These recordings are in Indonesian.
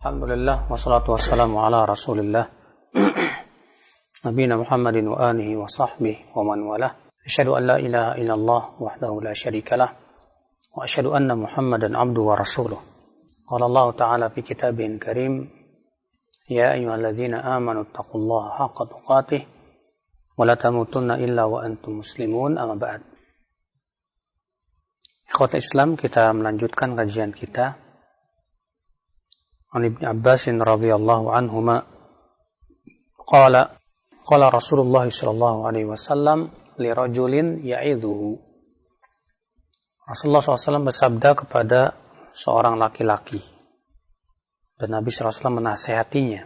Alhamdulillah wassalatu wassalamu ala Rasulillah Nabiyina Muhammadin wa alihi wa sahbihi wa man walah. Asyhadu an la ilaha illallah wahdahu la syarika lah wa asyhadu anna Muhammadan abduhu wa rasuluh. Qala Allah Ta'ala fi kitabihil karim, ya ayyuhalladzina amanu taqullaha haqqa tuqatih wa la tamutunna illa wa antum muslimun, amma ba'd. Ikhwatul Islam, kita melanjutkan kajian kita An Ibnu Abbas radhiyallahu anhuma qala Rasulullah sallallahu alaihi wasallam li rajulin ya'idhuhu. Rasulullah SAW bersabda kepada seorang laki-laki dan Nabi SAW menasihatinya,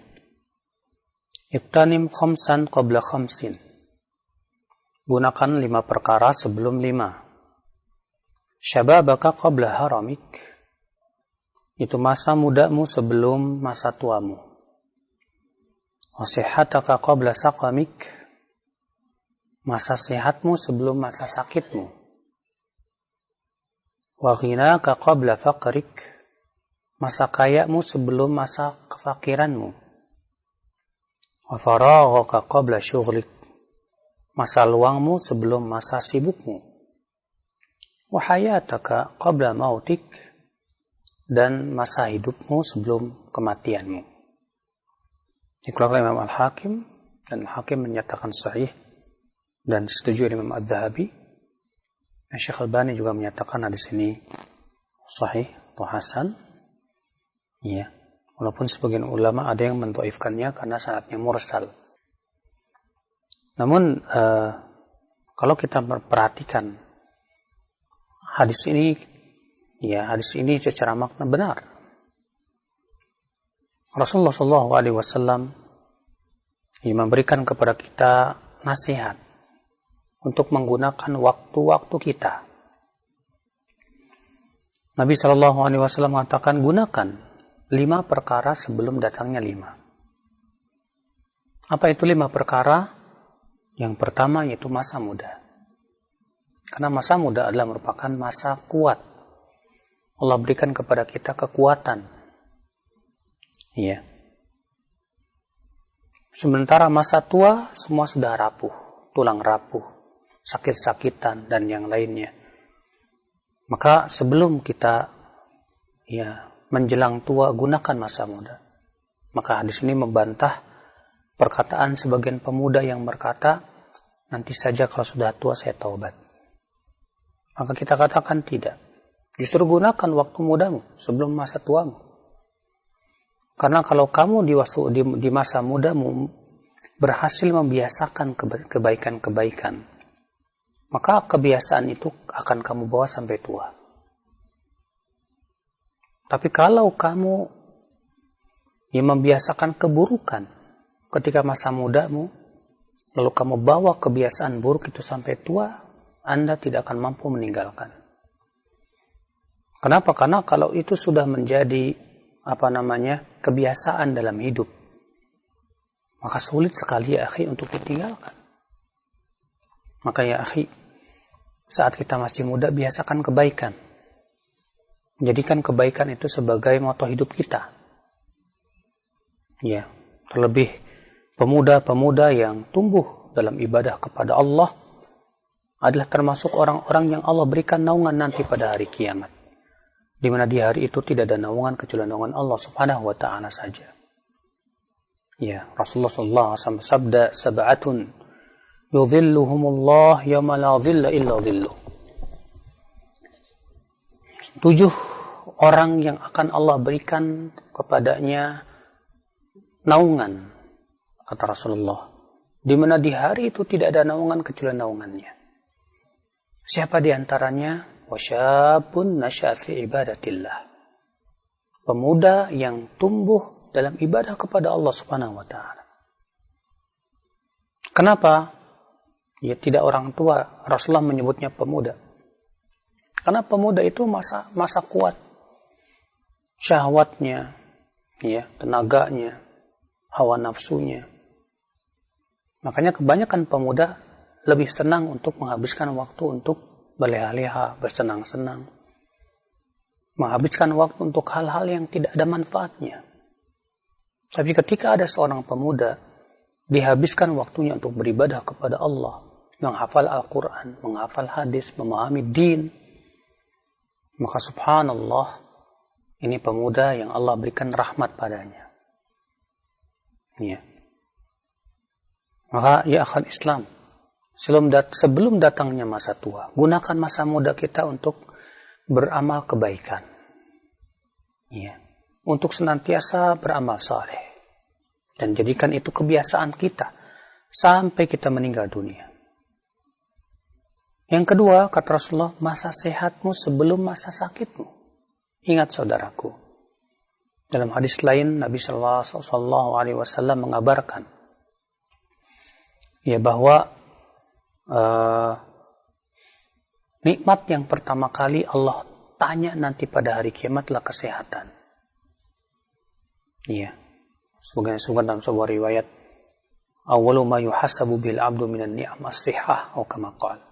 Iqtanim khamsan qabla khamsin. Gunakan 5 perkara sebelum 5. Syababaka qabla haramik. Itu masa mudamu sebelum masa tuamu. Wasihataka qabla saqamik. Masa sehatmu sebelum masa sakitmu. Wa ghinaka qabla faqrik. Masa kayamu sebelum masa kefakiranmu. Wa faraghaka qabla syughlik. Masa luangmu sebelum masa sibukmu. Wa hayataka qabla mautik. Dan masa hidupmu sebelum kematianmu. Dikeluarkan Imam Al-Hakim, dan Al-Hakim menyatakan sahih dan setuju Imam Adz-Dzahabi. Syekh Albani juga menyatakan hadis ini sahih atau hasan. Ya, walaupun sebagian ulama ada yang mendhaifkannya karena sanadnya mursal. Namun kalau kita memperhatikan hadis ini, hadis ini secara makna benar. Rasulullah SAW memberikan kepada kita nasihat untuk menggunakan waktu-waktu kita. Nabi SAW mengatakan, gunakan 5 perkara sebelum datangnya 5. Apa itu 5 perkara? Yang pertama yaitu masa muda. Karena masa muda adalah merupakan masa kuat. Allah berikan kepada kita kekuatan. Iya. Sementara masa tua semua sudah rapuh, tulang rapuh, sakit-sakitan dan yang lainnya. Maka sebelum kita menjelang tua, gunakan masa muda. Maka hadis ini membantah perkataan sebagian pemuda yang berkata, nanti saja kalau sudah tua saya taubat. Maka kita katakan tidak. Justru gunakan waktu mudamu sebelum masa tuamu. Karena kalau kamu di masa mudamu berhasil membiasakan kebaikan-kebaikan, maka kebiasaan itu akan kamu bawa sampai tua. Tapi kalau kamu membiasakan keburukan ketika masa mudamu, lalu kamu bawa kebiasaan buruk itu sampai tua, Anda tidak akan mampu meninggalkan. Kenapa? Karena kalau itu sudah menjadi kebiasaan dalam hidup, maka sulit sekali ya akhi untuk ditinggalkan. Maka ya akhi, saat kita masih muda, biasakan kebaikan. Jadikan kebaikan itu sebagai moto hidup kita. Ya, terlebih pemuda-pemuda yang tumbuh dalam ibadah kepada Allah adalah termasuk orang-orang yang Allah berikan naungan nanti pada hari kiamat. Di mana di hari itu tidak ada naungan kecuali naungan Allah Subhanahu wa Ta'ala saja. Ya, Rasulullah SAW sabda, sab'atun yudhilluhumullah yawma la dhilla illa dhilluh. 7 orang yang akan Allah berikan kepadanya naungan, kata Rasulullah, di mana di hari itu tidak ada naungan kecuali naungannya. Siapa di antaranya? Wasyabun nasya'a fi ibadatillah. Pemuda yang tumbuh dalam ibadah kepada Allah Subhanahu wa Ta'ala. Kenapa? Ya, tidak orang tua. Rasulullah menyebutnya pemuda. Karena pemuda itu masa kuat. Syahwatnya, tenaganya, hawa nafsunya. Makanya kebanyakan pemuda lebih senang untuk menghabiskan waktu untuk berleha-leha, bersenang-senang, menghabiskan waktu untuk hal-hal yang tidak ada manfaatnya. Tapi ketika ada seorang pemuda dihabiskan waktunya untuk beribadah kepada Allah, menghafal Al-Quran, menghafal hadis, memahami din, maka subhanallah, ini pemuda yang Allah berikan rahmat padanya. Ya. Maka ya akhal Islam, sebelum datangnya masa tua, gunakan masa muda kita untuk beramal kebaikan. Ya. Untuk senantiasa beramal saleh. Dan jadikan itu kebiasaan kita sampai kita meninggal dunia. Yang kedua, kata Rasulullah, masa sehatmu sebelum masa sakitmu. Ingat saudaraku, dalam hadis lain Nabi Shallallahu Alaihi Wasallam mengabarkan ya bahwa nikmat yang pertama kali Allah tanya nanti pada hari kiamat adalah kesehatan. Iya. Sebagian dalam sebuah riwayat, awwalu ma yuhasabu bil abdu minan ni'am as-sihah atau kama qala.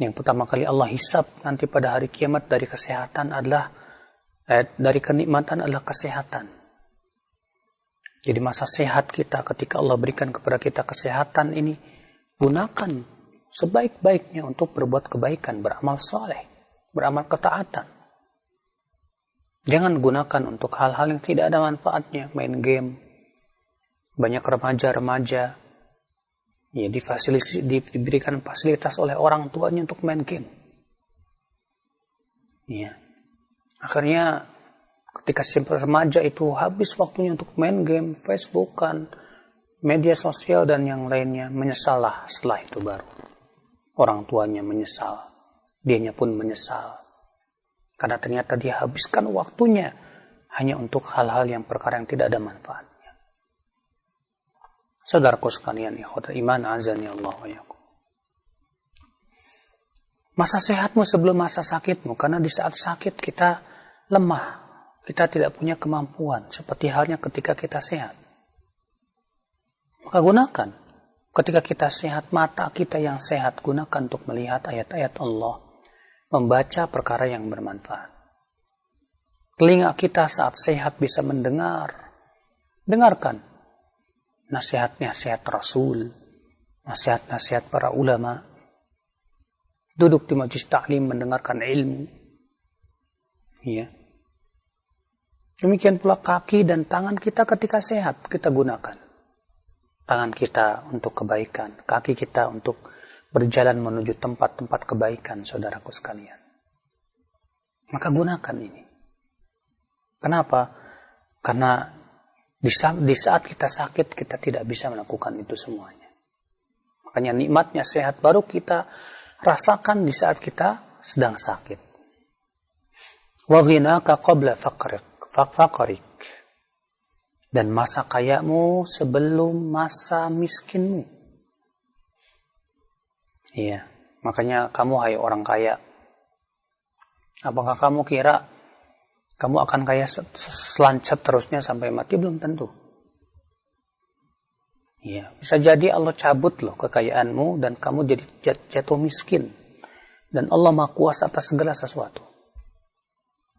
Yang pertama kali Allah hisab nanti pada hari kiamat dari kesehatan adalah dari kenikmatan adalah kesehatan. Jadi masa sehat kita ketika Allah berikan kepada kita kesehatan ini, gunakan sebaik-baiknya untuk berbuat kebaikan, beramal saleh, beramal ketaatan. Jangan gunakan untuk hal-hal yang tidak ada manfaatnya, main game. Banyak remaja-remaja ya diberikan fasilitas oleh orang tuanya untuk main game. Ya. Akhirnya ketika si remaja itu habis waktunya untuk main game, Facebookan, media sosial dan yang lainnya, menyesallah setelah itu baru. Orang tuanya menyesal, dianya pun menyesal. Karena ternyata dia habiskan waktunya hanya untuk hal-hal yang perkara yang tidak ada manfaatnya. Saudaraku sekalian, ikhwatul iman, azani Allah wa yakum. Masa sehatmu sebelum masa sakitmu, karena di saat sakit kita lemah, kita tidak punya kemampuan, seperti halnya ketika kita sehat. Maka gunakan, ketika kita sehat, mata kita yang sehat, gunakan untuk melihat ayat-ayat Allah, membaca perkara yang bermanfaat. Telinga kita saat sehat bisa mendengar, dengarkan nasihat-nasihat Rasul, nasihat-nasihat para ulama. Duduk di majlis taklim mendengarkan ilmu. Ya. Demikian pula kaki dan tangan kita ketika sehat kita gunakan. Tangan kita untuk kebaikan, kaki kita untuk berjalan menuju tempat-tempat kebaikan, saudaraku sekalian. Maka gunakan ini. Kenapa? Karena di saat kita sakit, kita tidak bisa melakukan itu semuanya. Makanya nikmatnya sehat baru kita rasakan di saat kita sedang sakit. Wa ghinaka qabla faqrik. Dan masa kayamu sebelum masa miskinmu. Iya, makanya kamu hai orang kaya. Apakah kamu kira kamu akan kaya selancat terusnya sampai mati? Belum tentu. Iya, bisa jadi Allah cabut loh kekayaanmu dan kamu jadi jatuh miskin. Dan Allah Maha Kuasa atas segala sesuatu.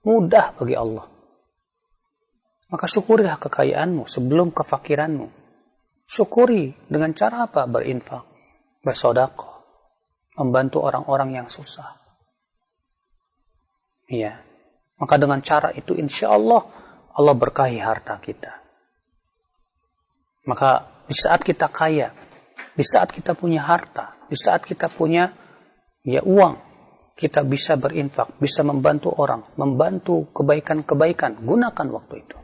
Mudah bagi Allah. Maka syukurilah kekayaanmu sebelum kefakiranmu. Syukuri dengan cara apa? Berinfak, bersedekah, membantu orang-orang yang susah. Iya. Maka dengan cara itu insya Allah Allah berkahi harta kita. Maka di saat kita kaya, di saat kita punya harta, di saat kita punya uang, kita bisa berinfak, bisa membantu orang, membantu kebaikan-kebaikan. Gunakan waktu itu.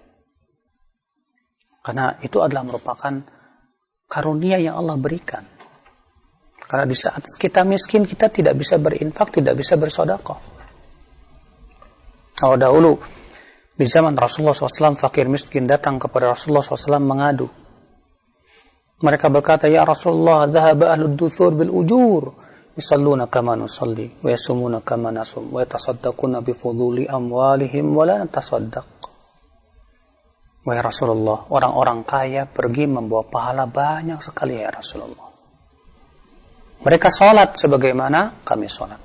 Karena itu adalah merupakan karunia yang Allah berikan. Karena di saat kita miskin, kita tidak bisa berinfak, tidak bisa bersedekah. Kalau dahulu di zaman Rasulullah SAW, fakir miskin datang kepada Rasulullah SAW mengadu. Mereka berkata, ya Rasulullah, dhahaba ahlud duthur bil ujur, yusalluna kama nusalli, wa yasumuna kama nasum, wa yatasaddaquna bifuduli amwalihim, wa la natasaddaq. Wahai Rasulullah, orang-orang kaya pergi membawa pahala banyak sekali ya Rasulullah. Mereka sholat sebagaimana kami sholat.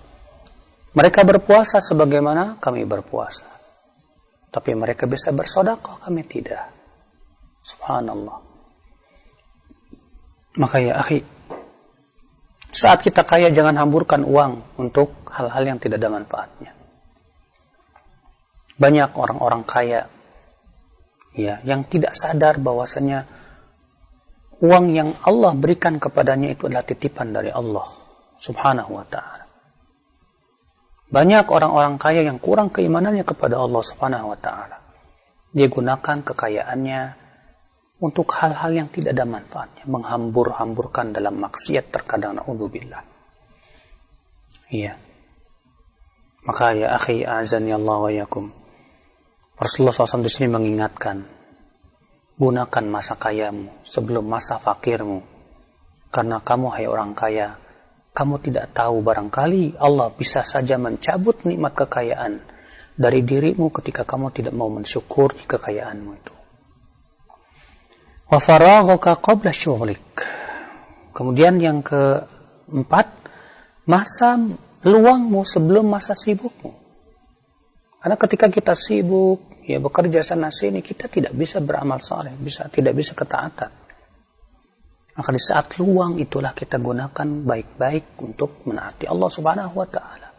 Mereka berpuasa sebagaimana kami berpuasa. Tapi mereka bisa bersedekah, kami tidak. Subhanallah. Maka ya akhi, saat kita kaya jangan hamburkan uang untuk hal-hal yang tidak ada manfaatnya. Banyak orang-orang kaya ya yang tidak sadar bahwasanya uang yang Allah berikan kepadanya itu adalah titipan dari Allah Subhanahu wa ta'ala. Banyak orang-orang kaya yang kurang keimanannya kepada Allah Subhanahu wa ta'ala. Dia gunakan kekayaannya untuk hal-hal yang tidak ada manfaatnya, menghambur-hamburkan dalam maksiat terkadang, na'udzubillah. Iya. Maka ya akhi, azani Allah wa yakum, Rasulullah SAW di sini mengingatkan, gunakan masa kayamu sebelum masa fakirmu. Karena kamu, hai orang kaya, kamu tidak tahu barangkali Allah bisa saja mencabut nikmat kekayaan dari dirimu ketika kamu tidak mau mensyukuri kekayaanmu itu. Wa faraghaka qabla syughlik. Kemudian yang keempat, masa luangmu sebelum masa sibukmu. Karena ketika kita sibuk, ya bekerja sana sini, kita tidak bisa beramal saleh, tidak bisa ketaatan. Maka di saat luang itulah kita gunakan baik-baik untuk menaati Allah Subhanahu wa ta'ala.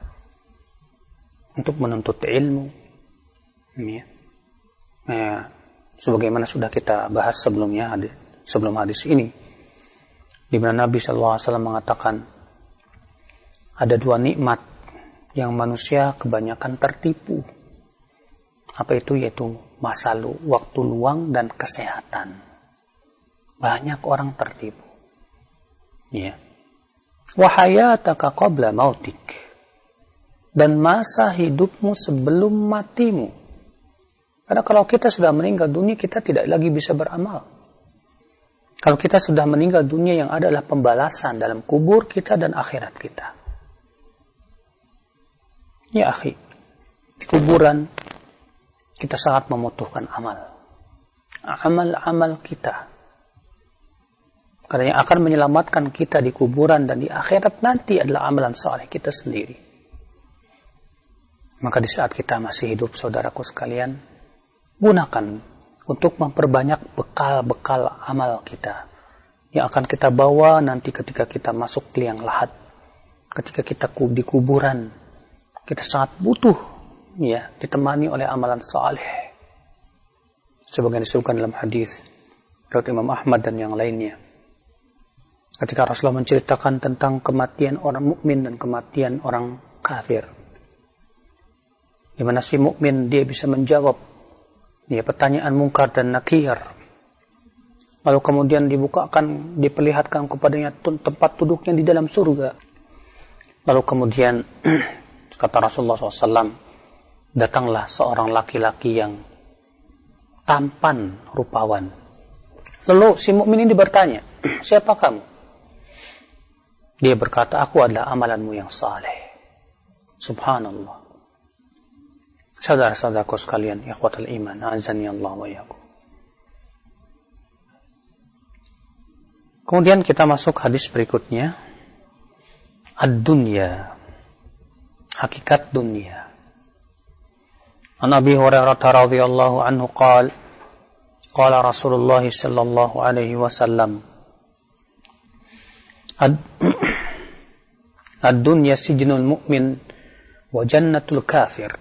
Untuk menuntut ilmu. Ya. Sebagaimana sudah kita bahas sebelumnya, sebelum hadis ini. Di mana Nabi SAW mengatakan, ada dua nikmat yang manusia kebanyakan tertipu. Apa itu? Yaitu waktu luang dan kesehatan. Banyak orang tertipu. Ya. Wa hayataka qabla mautik. Dan masa hidupmu sebelum matimu. Karena kalau kita sudah meninggal dunia, kita tidak lagi bisa beramal. Kalau kita sudah meninggal dunia, yang ada adalah pembalasan dalam kubur kita dan akhirat kita. Ya akhi, di kuburan kita sangat membutuhkan amal. Amal-amal kita. Karena yang akan menyelamatkan kita di kuburan dan di akhirat nanti adalah amalan saleh kita sendiri. Maka di saat kita masih hidup, saudaraku sekalian, gunakan untuk memperbanyak bekal-bekal amal kita yang akan kita bawa nanti ketika kita masuk liang lahat. Ketika kita di kuburan, kita sangat butuh ya ditemani oleh amalan saleh. Sebagaimana disebutkan dalam hadis riwayat Imam Ahmad dan yang lainnya. Ketika Rasulullah menceritakan tentang kematian orang mukmin dan kematian orang kafir. Di mana si mukmin dia bisa menjawab pertanyaan mungkar dan nakir. Lalu kemudian dibukakan, diperlihatkan kepadanya tempat duduknya di dalam surga. Lalu kemudian kata Rasulullah SAW, datanglah seorang laki-laki yang tampan rupawan. Lalu si mukmin ini bertanya, siapa kamu? Dia berkata, aku adalah amalanmu yang saleh. Subhanallah. Saudara-saudaraku sekalian, ikhwatul iman, azani Allah wa yakum. Kemudian kita masuk hadis berikutnya. Ad-dunya. Hakikat dunia. An Abi Hurairah radhiyallahu anhu qala Rasulullah sallallahu alaihi wasallam, Ad-dunya sijnul mu'min wa jannatul kafir.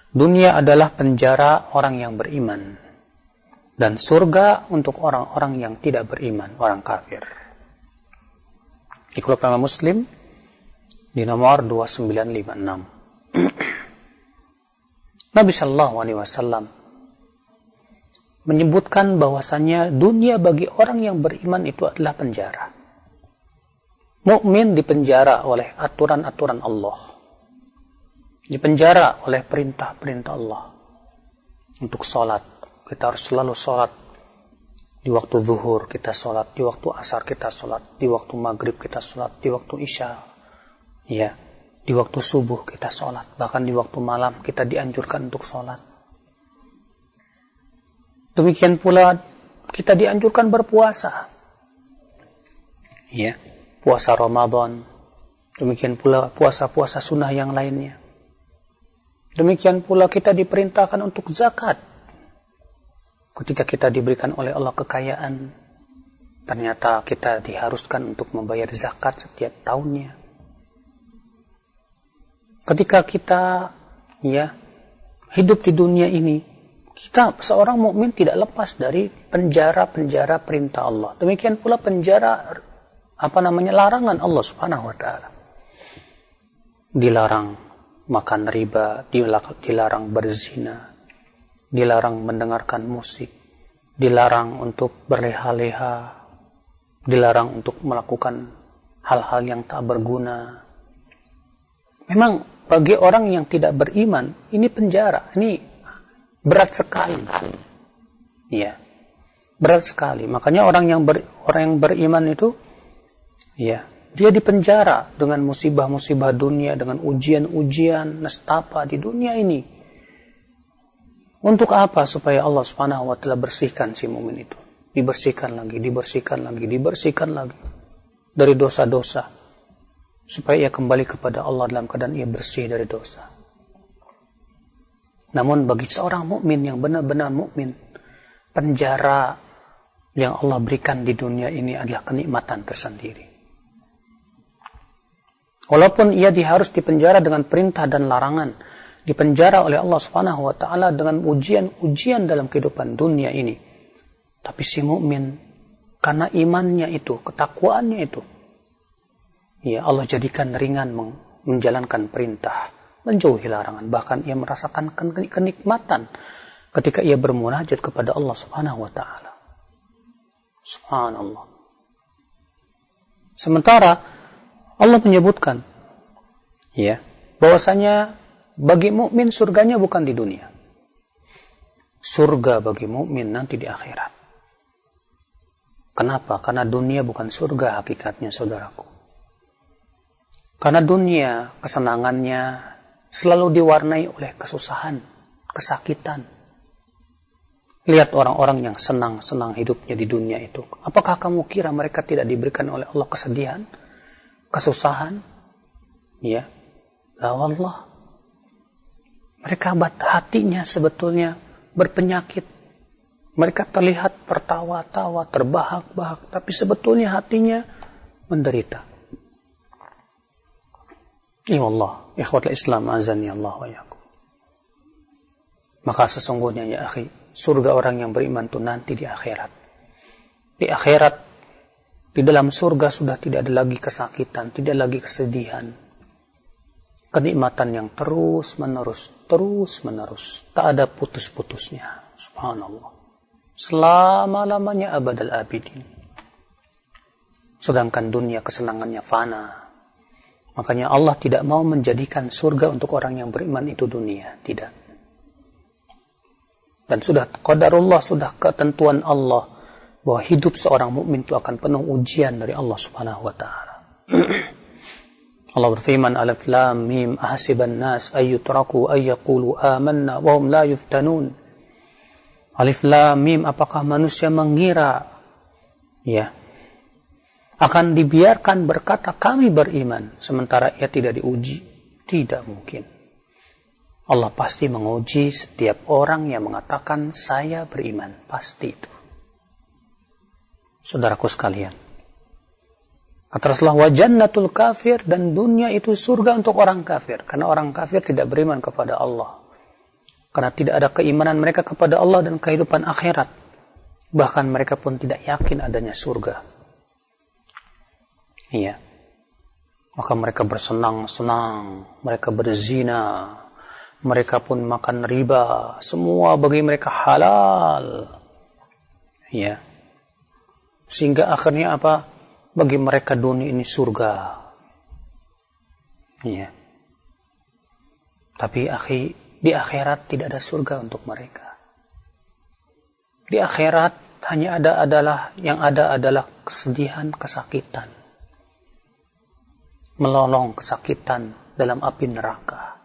Dunia adalah penjara orang yang beriman dan surga untuk orang-orang yang tidak beriman, orang kafir. Dikeluarkan oleh Muslim di nomor 2956. Nabi Shallallahu Alaihi Wasallam menyebutkan bahwasannya dunia bagi orang yang beriman itu adalah penjara. Mukmin dipenjara oleh aturan-aturan Allah, dipenjara oleh perintah-perintah Allah. Untuk sholat, kita harus selalu sholat. Di waktu zuhur kita sholat, di waktu asar kita sholat, di waktu maghrib kita sholat, di waktu isya, ya, di waktu subuh kita sholat, bahkan di waktu malam kita dianjurkan untuk sholat. Demikian pula kita dianjurkan berpuasa, ya, puasa Ramadan. Demikian pula puasa-puasa sunnah yang lainnya. Demikian pula kita diperintahkan untuk zakat. Ketika kita diberikan oleh Allah kekayaan, ternyata kita diharuskan untuk membayar zakat setiap tahunnya. Ketika kita hidup di dunia ini, kita seorang mukmin tidak lepas dari penjara-penjara perintah Allah. Demikian pula penjara larangan Allah Subhanahu wa taala. Dilarang makan riba, dilarang berzina, dilarang mendengarkan musik, dilarang untuk berleha-leha, dilarang untuk melakukan hal-hal yang tak berguna. Memang bagi orang yang tidak beriman, ini penjara, ini berat sekali. Ya, berat sekali. Makanya orang yang beriman itu, dia dipenjara dengan musibah-musibah dunia, dengan ujian-ujian, nestapa di dunia ini. Untuk apa? Supaya Allah Subhanahu wa taala bersihkan si mukmin itu. Dibersihkan lagi dari dosa-dosa. Supaya ia kembali kepada Allah dalam keadaan ia bersih dari dosa. Namun bagi seorang mukmin yang benar-benar mukmin, penjara yang Allah berikan di dunia ini adalah kenikmatan tersendiri. Walaupun ia harus dipenjara dengan perintah dan larangan, dipenjara oleh Allah Subhanahu wa taala dengan ujian-ujian dalam kehidupan dunia ini. Tapi si mukmin karena imannya itu, ketakwaannya itu, Allah jadikan ringan menjalankan perintah, menjauhi larangan, bahkan ia merasakan kenikmatan ketika ia bermunajat kepada Allah Subhanahu wa taala. Subhanallah. Sementara Allah menyebutkan bahwasanya bagi mukmin surganya bukan di dunia. Surga bagi mukmin nanti di akhirat. Kenapa? Karena dunia bukan surga hakikatnya, saudaraku. Karena dunia kesenangannya selalu diwarnai oleh kesusahan, kesakitan. Lihat orang-orang yang senang-senang hidupnya di dunia itu. Apakah kamu kira mereka tidak diberikan oleh Allah kesedihan, kesusahan? La wallah. Mereka hatinya sebetulnya berpenyakit. Mereka terlihat tertawa-tawa, terbahak-bahak, tapi sebetulnya hatinya menderita. Ya Allah, ikhwatul Islam azani Allah wa yakum. Maka sesungguhnya ya akhi, surga orang yang beriman itu nanti di akhirat. Di akhirat, di dalam surga sudah tidak ada lagi kesakitan, tidak lagi kesedihan. Kenikmatan yang terus menerus, tak ada putus-putusnya. Subhanallah. Selama-lamanya abadal abidin. Sedangkan dunia kesenangannya fana. Makanya Allah tidak mau menjadikan surga untuk orang yang beriman itu dunia. Tidak. Dan sudah qadarullah, sudah ketentuan Allah bahwa hidup seorang mukmin itu akan penuh ujian dari Allah Subhanahu wa taala. Allah berfirman, Alif Lam Mim ahasiban nas ayyutraku ayyaqulu amanna wa hum la yuftanun. Alif Lam Mim, apakah manusia mengira akan dibiarkan berkata kami beriman sementara ia tidak diuji? Tidak mungkin. Allah pasti menguji setiap orang yang mengatakan saya beriman. Pasti itu. Saudaraku sekalian, kata Rasulullah, wa jannatul kafir, dan dunia itu surga untuk orang kafir, karena orang kafir tidak beriman kepada Allah, karena tidak ada keimanan mereka kepada Allah dan kehidupan akhirat. Bahkan mereka pun tidak yakin adanya surga. Maka mereka bersenang-senang, mereka berzina, mereka pun makan riba, semua bagi mereka halal. Sehingga akhirnya apa? Bagi mereka dunia ini surga. Tapi akhi, di akhirat tidak ada surga untuk mereka. Di akhirat hanya ada kesedihan, kesakitan, melolong kesakitan dalam api neraka.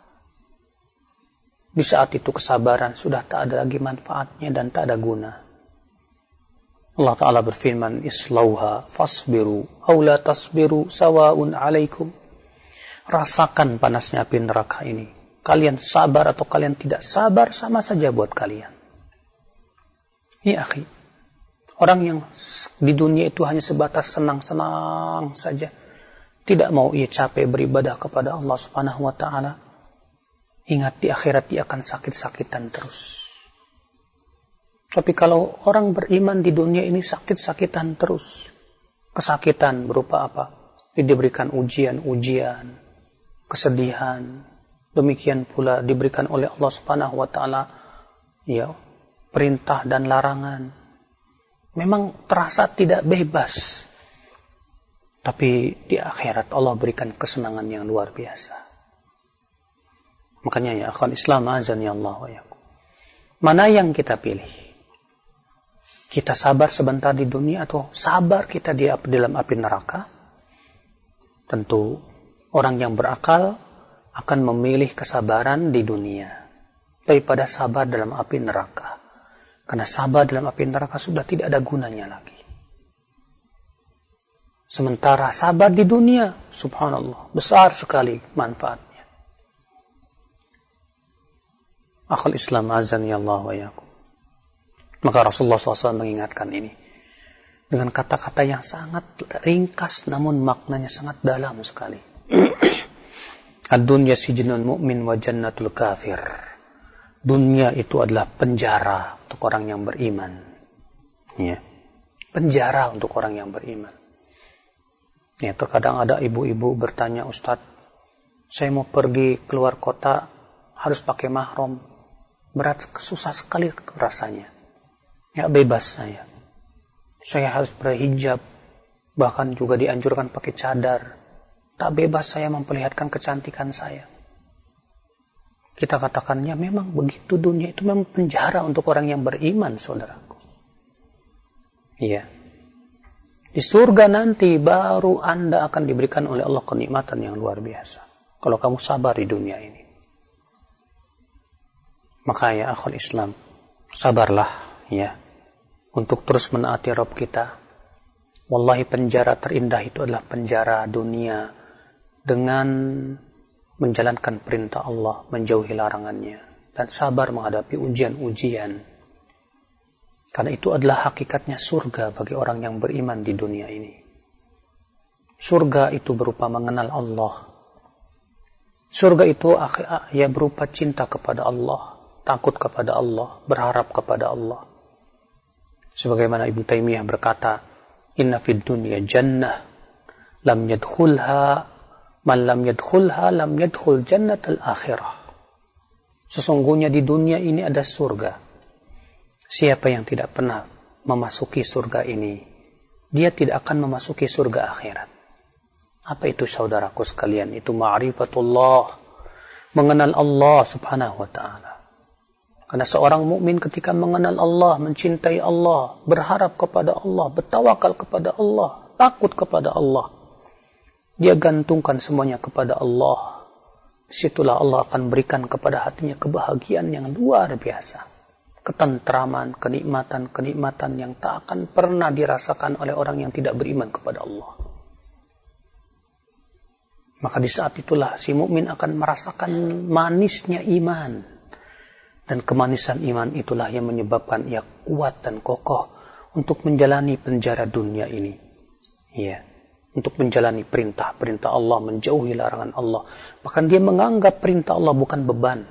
Di saat itu kesabaran sudah tak ada lagi manfaatnya dan tak ada guna. Allah Ta'ala berfirman, Islauha fasbiru aw la tasbiru sawa'un alaikum. Rasakan panasnya api neraka ini. Kalian sabar atau kalian tidak sabar sama saja buat kalian. Ya akhi, orang yang di dunia itu hanya sebatas senang-senang saja, tidak mau ia capek beribadah kepada Allah Subhanahu wa taala, ingat di akhirat dia akan sakit-sakitan terus. Tapi kalau orang beriman di dunia ini sakit-sakitan terus. Kesakitan berupa apa? Diberikan ujian-ujian, kesedihan. Demikian pula diberikan oleh Allah Subhanahu wa taala ya, perintah dan larangan. Memang terasa tidak bebas. Tapi di akhirat Allah berikan kesenangan yang luar biasa. Makanya ya akhwan Islam azani Allah wa yakum. Mana yang kita pilih? Kita sabar sebentar di dunia atau sabar kita di dalam api neraka? Tentu orang yang berakal akan memilih kesabaran di dunia daripada sabar dalam api neraka. Karena sabar dalam api neraka sudah tidak ada gunanya lagi. Sementara sabar di dunia, subhanallah, besar sekali manfaatnya. Akhul Islam azani Allah wa yakum. Maka Rasulullah SAW mengingatkan ini dengan kata-kata yang sangat ringkas namun maknanya sangat dalam sekali. Ad-dunya sijnul mu'min wa jannatul kafir. Dunia itu adalah penjara untuk orang yang beriman. Ya. Penjara untuk orang yang beriman. Ya, terkadang ada ibu-ibu bertanya, Ustaz, saya mau pergi keluar kota harus pakai mahram. Berat, susah sekali rasanya. Nggak bebas saya. Saya harus berhijab. Bahkan juga dianjurkan pakai cadar. Tak bebas saya memperlihatkan kecantikan saya. Kita katakannya memang begitu, dunia itu memang penjara untuk orang yang beriman, saudaraku. Iya. Di surga nanti baru Anda akan diberikan oleh Allah kenikmatan yang luar biasa. Kalau kamu sabar di dunia ini. Maka ya akhul Islam, sabarlah ya. Untuk terus menaati Rabb kita. Wallahi penjara terindah itu adalah penjara dunia. Dengan menjalankan perintah Allah, menjauhi larangannya. Dan sabar menghadapi ujian-ujian. Karena itu adalah hakikatnya surga bagi orang yang beriman di dunia ini. Surga itu berupa mengenal Allah. Surga itu ya berupa cinta kepada Allah. Takut kepada Allah. Berharap kepada Allah. Sebagaimana Ibnu Taimiyah berkata, Inna fid dunya jannah lam yadkhulha man lam yadkhulha lam yadkhul jannatal akhirah. Sesungguhnya di dunia ini ada surga. Siapa yang tidak pernah memasuki surga ini, dia tidak akan memasuki surga akhirat. Apa itu saudaraku sekalian? Itu ma'rifatullah, mengenal Allah Subhanahu wa taala. Karena seorang mukmin ketika mengenal Allah, mencintai Allah, berharap kepada Allah, bertawakal kepada Allah, takut kepada Allah, dia gantungkan semuanya kepada Allah. Disitulah Allah akan berikan kepada hatinya kebahagiaan yang luar biasa. Ketentraman, kenikmatan yang tak akan pernah dirasakan oleh orang yang tidak beriman kepada Allah. Maka di saat itulah si mukmin akan merasakan manisnya iman. Dan kemanisan iman itulah yang menyebabkan ia kuat dan kokoh untuk menjalani penjara dunia ini. Ya, untuk menjalani perintah-perintah Allah, menjauhi larangan Allah. Bahkan dia menganggap perintah Allah bukan beban,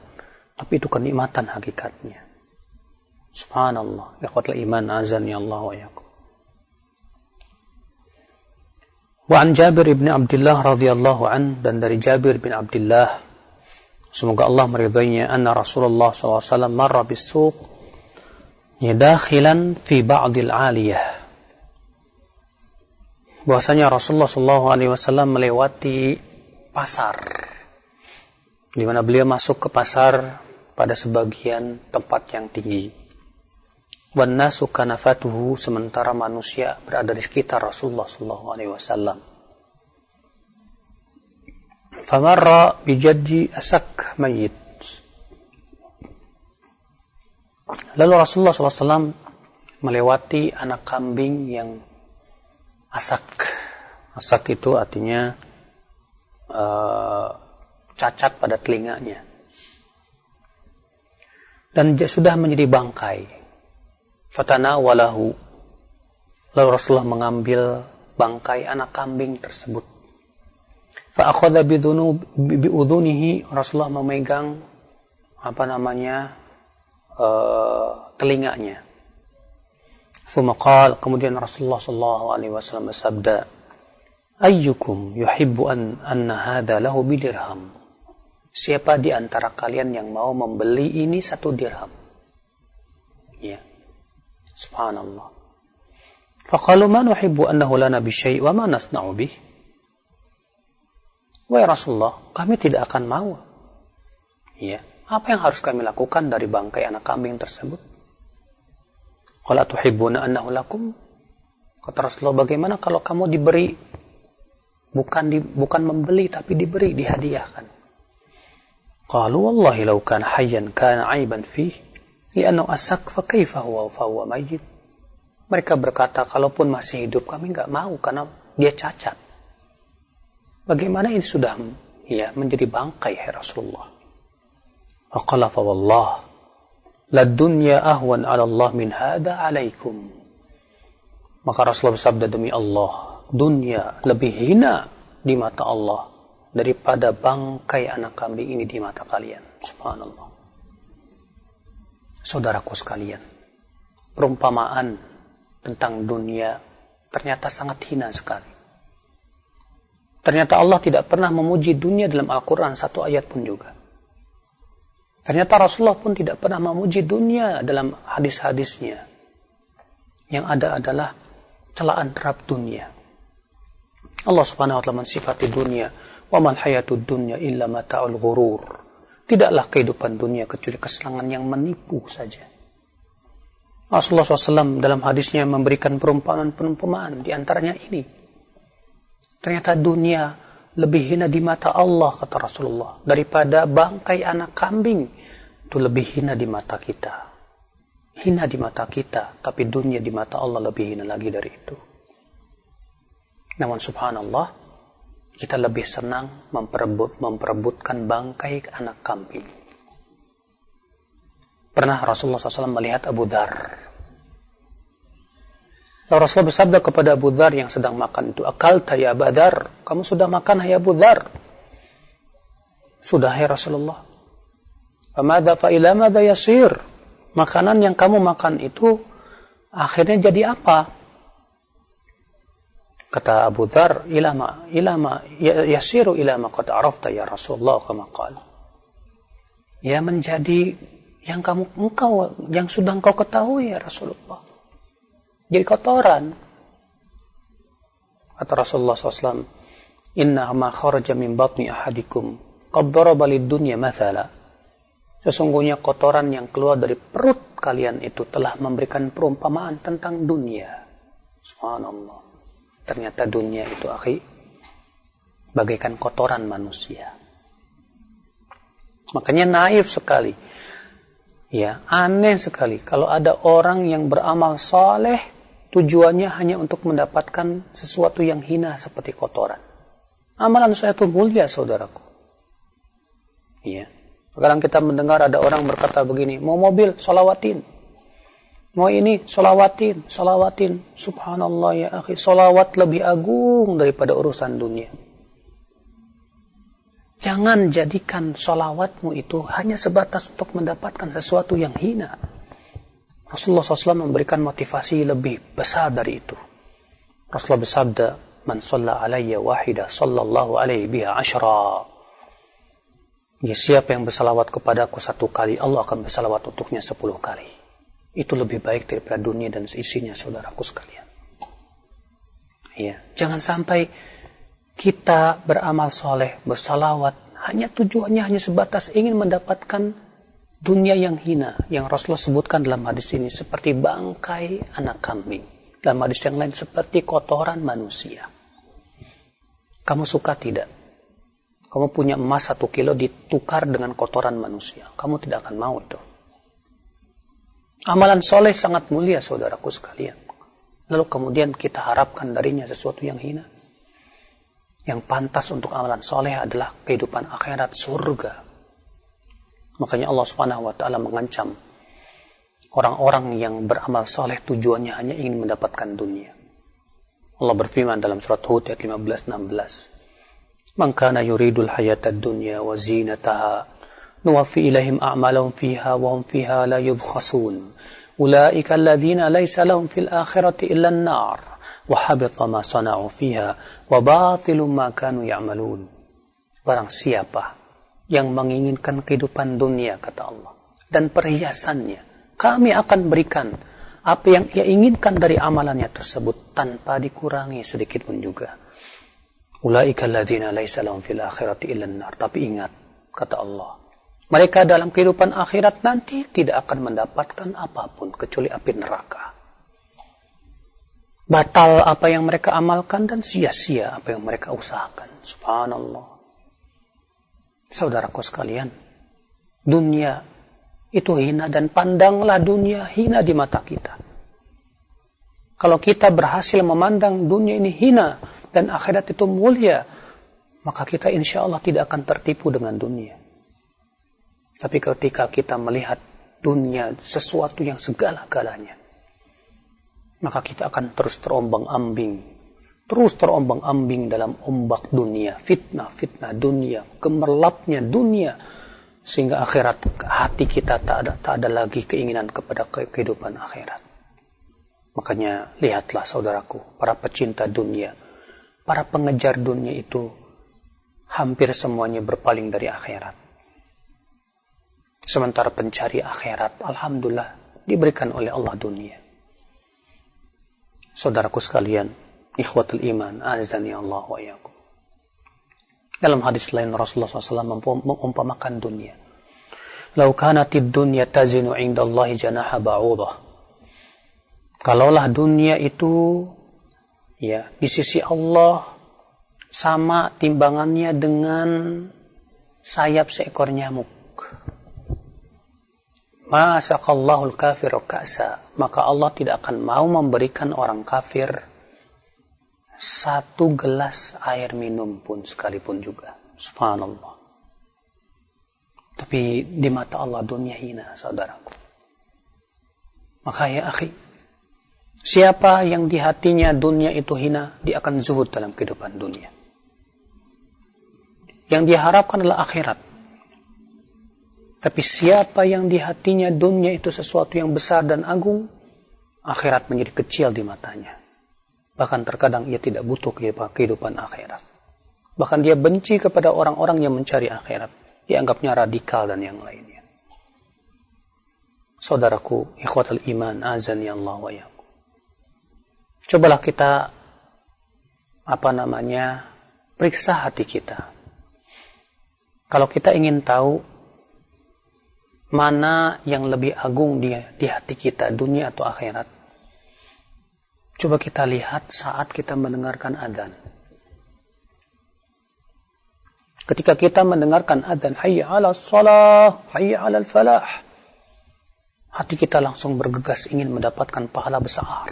tapi itu kenikmatan hakikatnya. Subhanallah, ikhwatul iman azani Allah wa yakum. Wa an Jabir ibn Abdullah radhiyallahu an, dan dari Jabir bin Abdullah, semoga Allah meridainya, anna Rasulullah SAW marra bis-suq dakhilan fi ba'dil 'aliyah. Bahwasanya Rasulullah SAW melewati pasar, di mana beliau masuk ke pasar pada sebagian tempat yang tinggi. Wan nasu kanafatuhu, sementara manusia berada di sekitar Rasulullah SAW. Famarra bijaddi asak mayit. Lalu Rasulullah SAW melewati anak kambing yang asak. Asak itu artinya cacat pada telinganya. dan sudah menjadi bangkai. Fatanawalahu, lalu Rasulullah mengambil bangkai anak kambing tersebut. Fa'akhadha bi'udhunihi, Rasulullah memegang telinganya. Tsumma qala, kemudian Rasulullah sallallahu alaihi wasallam bersabda, ayyukum yuhibbu anna hadha lahu bidirham. Siapa di antara kalian yang mau membeli ini 1 dirham? Ya. Subhanallah. Faqalu ma nuhibbu annahu lana bi syai' wa ma nasna'u bih. Wahai Rasulullah, kami tidak akan mau. Ya. Apa yang harus kami lakukan dari bangkai anak kambing tersebut? Qala tuhibbuna annahu lakum? Kata Rasulullah, bagaimana kalau kamu diberi, bukan membeli tapi diberi, dihadiahkan? Qalu wallahi law kana hayyan kana aiban fihi li'annahu asak fa kaifa huwa mayyit. Mereka berkata, kalaupun masih hidup kami enggak mau karena dia cacat. Bagaimana ini sudah menjadi bangkai, hai Rasulullah? Faqala fa wallah la dunya ahwan 'ala Allah min hadha 'alaikum. Maka Rasulullah bersabda, demi Allah, dunia lebih hina di mata Allah daripada bangkai anak kambing ini di mata kalian. Subhanallah. Saudaraku sekalian, perumpamaan tentang dunia ternyata sangat hina sekali. Ternyata Allah tidak pernah memuji dunia dalam Al-Quran 1 ayat pun juga. Ternyata Rasulullah pun tidak pernah memuji dunia dalam hadis-hadisnya. Yang ada adalah celaan terhadap dunia. Allah Subhanahu wa taala mensifati dunia, wa mal hayatud dunya illa mata'ul ghurur. Tidaklah kehidupan dunia kecuali kesenangan yang menipu saja. Rasulullah SAW dalam hadisnya memberikan perumpamaan di antaranya ini. Ternyata dunia lebih hina di mata Allah, kata Rasulullah, daripada bangkai anak kambing. Itu lebih hina di mata kita. Hina di mata kita, tapi dunia di mata Allah lebih hina lagi dari itu. Namun subhanallah, kita lebih senang memperebutkan bangkai anak kambing. Pernah Rasulullah SAW melihat Abu Dzar. Lalu Rasulullah bersabda kepada Abu Dzar yang sedang makan itu, akalta ya Abu Dzar, kamu sudah makan ya Abu Dzar? Sudah ya Rasulullah. Fa ila madza yasir? Makanan yang kamu makan itu akhirnya jadi apa? Kata Abu Dzar, ilama yasiru ilama qad arafta ya Rasulullah, kama qala. Ya, menjadi yang sudah engkau ketahui ya Rasulullah. Jadi kotoran. Kata Rasulullah SAW, inna ma kharaja min batni ahadikum qad daraba lid dunya mathala. Sesungguhnya kotoran yang keluar dari perut kalian itu telah memberikan perumpamaan tentang dunia. Subhanallah. Ternyata dunia itu, akhi, bagaikan kotoran manusia. Makanya naif sekali. Ya, aneh sekali kalau ada orang yang beramal saleh tujuannya hanya untuk mendapatkan sesuatu yang hina seperti kotoran. Amalan saya itu mulia, saudaraku. Iya. Sekarang kita mendengar ada orang berkata begini, mau mobil, sholawatin. Mau ini, sholawatin. Subhanallah ya akhi, sholawat lebih agung daripada urusan dunia. Jangan jadikan sholawatmu itu hanya sebatas untuk mendapatkan sesuatu yang hina. Rasulullah SAW memberikan motivasi lebih besar dari itu. Rasulullah bersabda, man shalla alayya wahida, sallallahu alaihi biha ashra. Ya, siapa yang bersalawat kepadaku 1 kali, Allah akan bersalawat untuknya 10 kali. Itu lebih baik daripada dunia dan seisinya, saudaraku sekalian. Ya, jangan sampai kita beramal soleh, bersalawat, tujuannya hanya sebatas ingin mendapatkan dunia yang hina, yang Rasulullah sebutkan dalam hadis ini, seperti bangkai anak kambing. Dalam hadis yang lain, seperti kotoran manusia. Kamu suka tidak? Kamu punya emas 1 kilo ditukar dengan kotoran manusia. Kamu tidak akan mau itu. Amalan soleh sangat mulia, saudaraku sekalian. Lalu kemudian kita harapkan darinya sesuatu yang hina. Yang pantas untuk amalan soleh adalah kehidupan akhirat, surga. Makanya Allah Subhanahu wa taala mengancam orang-orang yang beramal saleh tujuannya hanya ingin mendapatkan dunia. Allah berfirman dalam surat Hud ayat 15-16. Man kana yuridul hayatad dunya wa zinataha nuwaffi ilaihim a'malahum fiha wa hum fiha la yubkhasun. Ulaika alladziina laysa lahum fil akhirati illa an-nar wa habita ma sana'u fiha wa batilun ma kanu ya'malun. Barang siapa yang menginginkan kehidupan dunia, kata Allah, dan perhiasannya, kami akan berikan apa yang ia inginkan dari amalannya tersebut tanpa dikurangi sedikit pun juga. Ulaika alladzina laisa lahum fil akhirati illa an-nar. Tapi ingat, kata Allah, mereka dalam kehidupan akhirat nanti tidak akan mendapatkan apapun kecuali api neraka. Batal apa yang mereka amalkan dan sia-sia apa yang mereka usahakan. Subhanallah. Saudaraku sekalian, dunia itu hina, dan pandanglah dunia hina di mata kita. Kalau kita berhasil memandang dunia ini hina dan akhirat itu mulia, maka kita insya Allah tidak akan tertipu dengan dunia. Tapi ketika kita melihat dunia sesuatu yang segala-galanya, maka kita akan terus terombang-ambing dalam ombak dunia, fitnah dunia, gemerlapnya dunia, sehingga akhirat hati kita tak ada lagi keinginan kepada kehidupan akhirat. Makanya lihatlah saudaraku, para pecinta dunia, para pengejar dunia itu hampir semuanya berpaling dari akhirat. Sementara pencari akhirat, alhamdulillah, diberikan oleh Allah dunia. Saudaraku sekalian, ikhwatul iman, azani Allah wa iyyakum. Dalam hadis lain Rasulullah SAW mengumpamakan dunia. Lau kanatid dunya tazinu indallahi janaha ba'udah. Kalaulah dunia itu ya di sisi Allah sama timbangannya dengan sayap seekor nyamuk. Ma saqallahul kafiru ka'sa, maka Allah tidak akan mau memberikan orang kafir satu gelas air minum pun sekalipun juga. Subhanallah. Tapi di mata Allah dunia hina, saudaraku. Maka ya akhi, siapa yang di hatinya dunia itu hina, dia akan zuhud dalam kehidupan dunia. Yang diharapkan adalah akhirat. Tapi siapa yang di hatinya dunia itu sesuatu yang besar dan agung, akhirat menjadi kecil di matanya. Bahkan terkadang ia tidak butuh kehidupan akhirat. Bahkan dia benci kepada orang-orang yang mencari akhirat. Dianggapnya radikal dan yang lainnya. Saudaraku, ikhwatul iman, azani Allah wa iyyakum. Cobalah kita periksa hati kita. Kalau kita ingin tahu mana yang lebih agung di hati kita, dunia atau akhirat, coba kita lihat saat kita mendengarkan adzan. Ketika kita mendengarkan adzan, hayya 'alas shalah, hayya 'alal falah, hati kita langsung bergegas ingin mendapatkan pahala besar,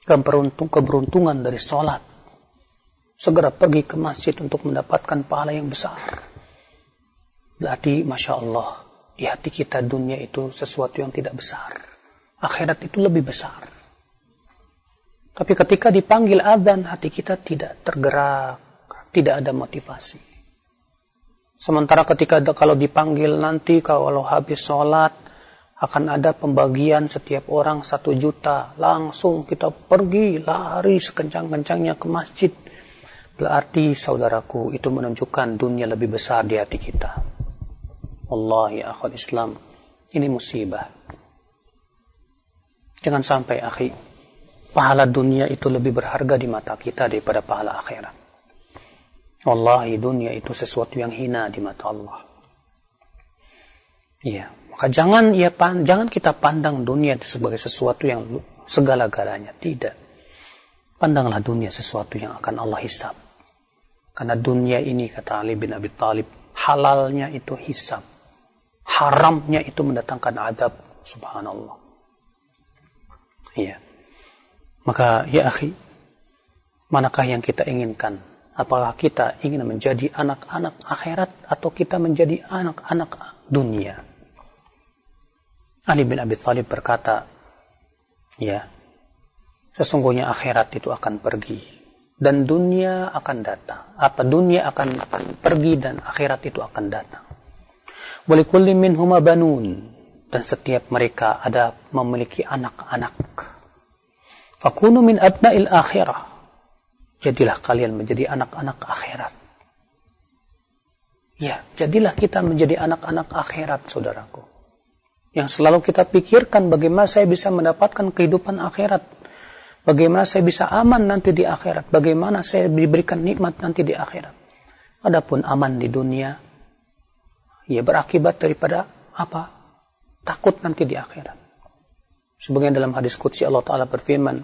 keberuntungan dari sholat, segera pergi ke masjid untuk mendapatkan pahala yang besar. Berarti Masya Allah, di hati kita dunia itu sesuatu yang tidak besar, akhirat itu lebih besar. Tapi ketika dipanggil adzan, hati kita tidak tergerak, tidak ada motivasi. Sementara ketika kalau dipanggil nanti, kalau habis sholat, akan ada pembagian setiap orang 1 juta. Langsung kita pergi, lari sekencang-kencangnya ke masjid. Berarti saudaraku, itu menunjukkan dunia lebih besar di hati kita. Wallahi akhwat Islam, ini musibah. Jangan sampai akhi, pahala dunia itu lebih berharga di mata kita daripada pahala akhirat. Wallahi dunia itu sesuatu yang hina di mata Allah. Iya, maka jangan kita pandang dunia itu sebagai sesuatu yang segala-galanya. Tidak. Pandanglah dunia sesuatu yang akan Allah hisab. Karena dunia ini, kata Ali bin Abi Thalib, halalnya itu hisab, haramnya itu mendatangkan azab. Subhanallah. Iya. Maka ya akhi, manakah yang kita inginkan? Apakah kita ingin menjadi anak-anak akhirat atau kita menjadi anak-anak dunia. Ali bin Abi Thalib berkata, ya, sesungguhnya akhirat itu akan pergi dan dunia akan datang. Dunia akan pergi dan akhirat itu akan datang. Walikulli minhuma banun, dan setiap mereka ada memiliki anak-anak. Fakunu min abna'il akhirah, jadilah kalian menjadi anak-anak akhirat. Ya, jadilah kita menjadi anak-anak akhirat, saudaraku. Yang selalu kita pikirkan bagaimana saya bisa mendapatkan kehidupan akhirat. Bagaimana saya bisa aman nanti di akhirat. Bagaimana saya diberikan nikmat nanti di akhirat. Adapun aman di dunia, ya berakibat daripada apa? Takut nanti di akhirat. Sebagaimana dalam hadis qudsi Allah Ta'ala berfirman,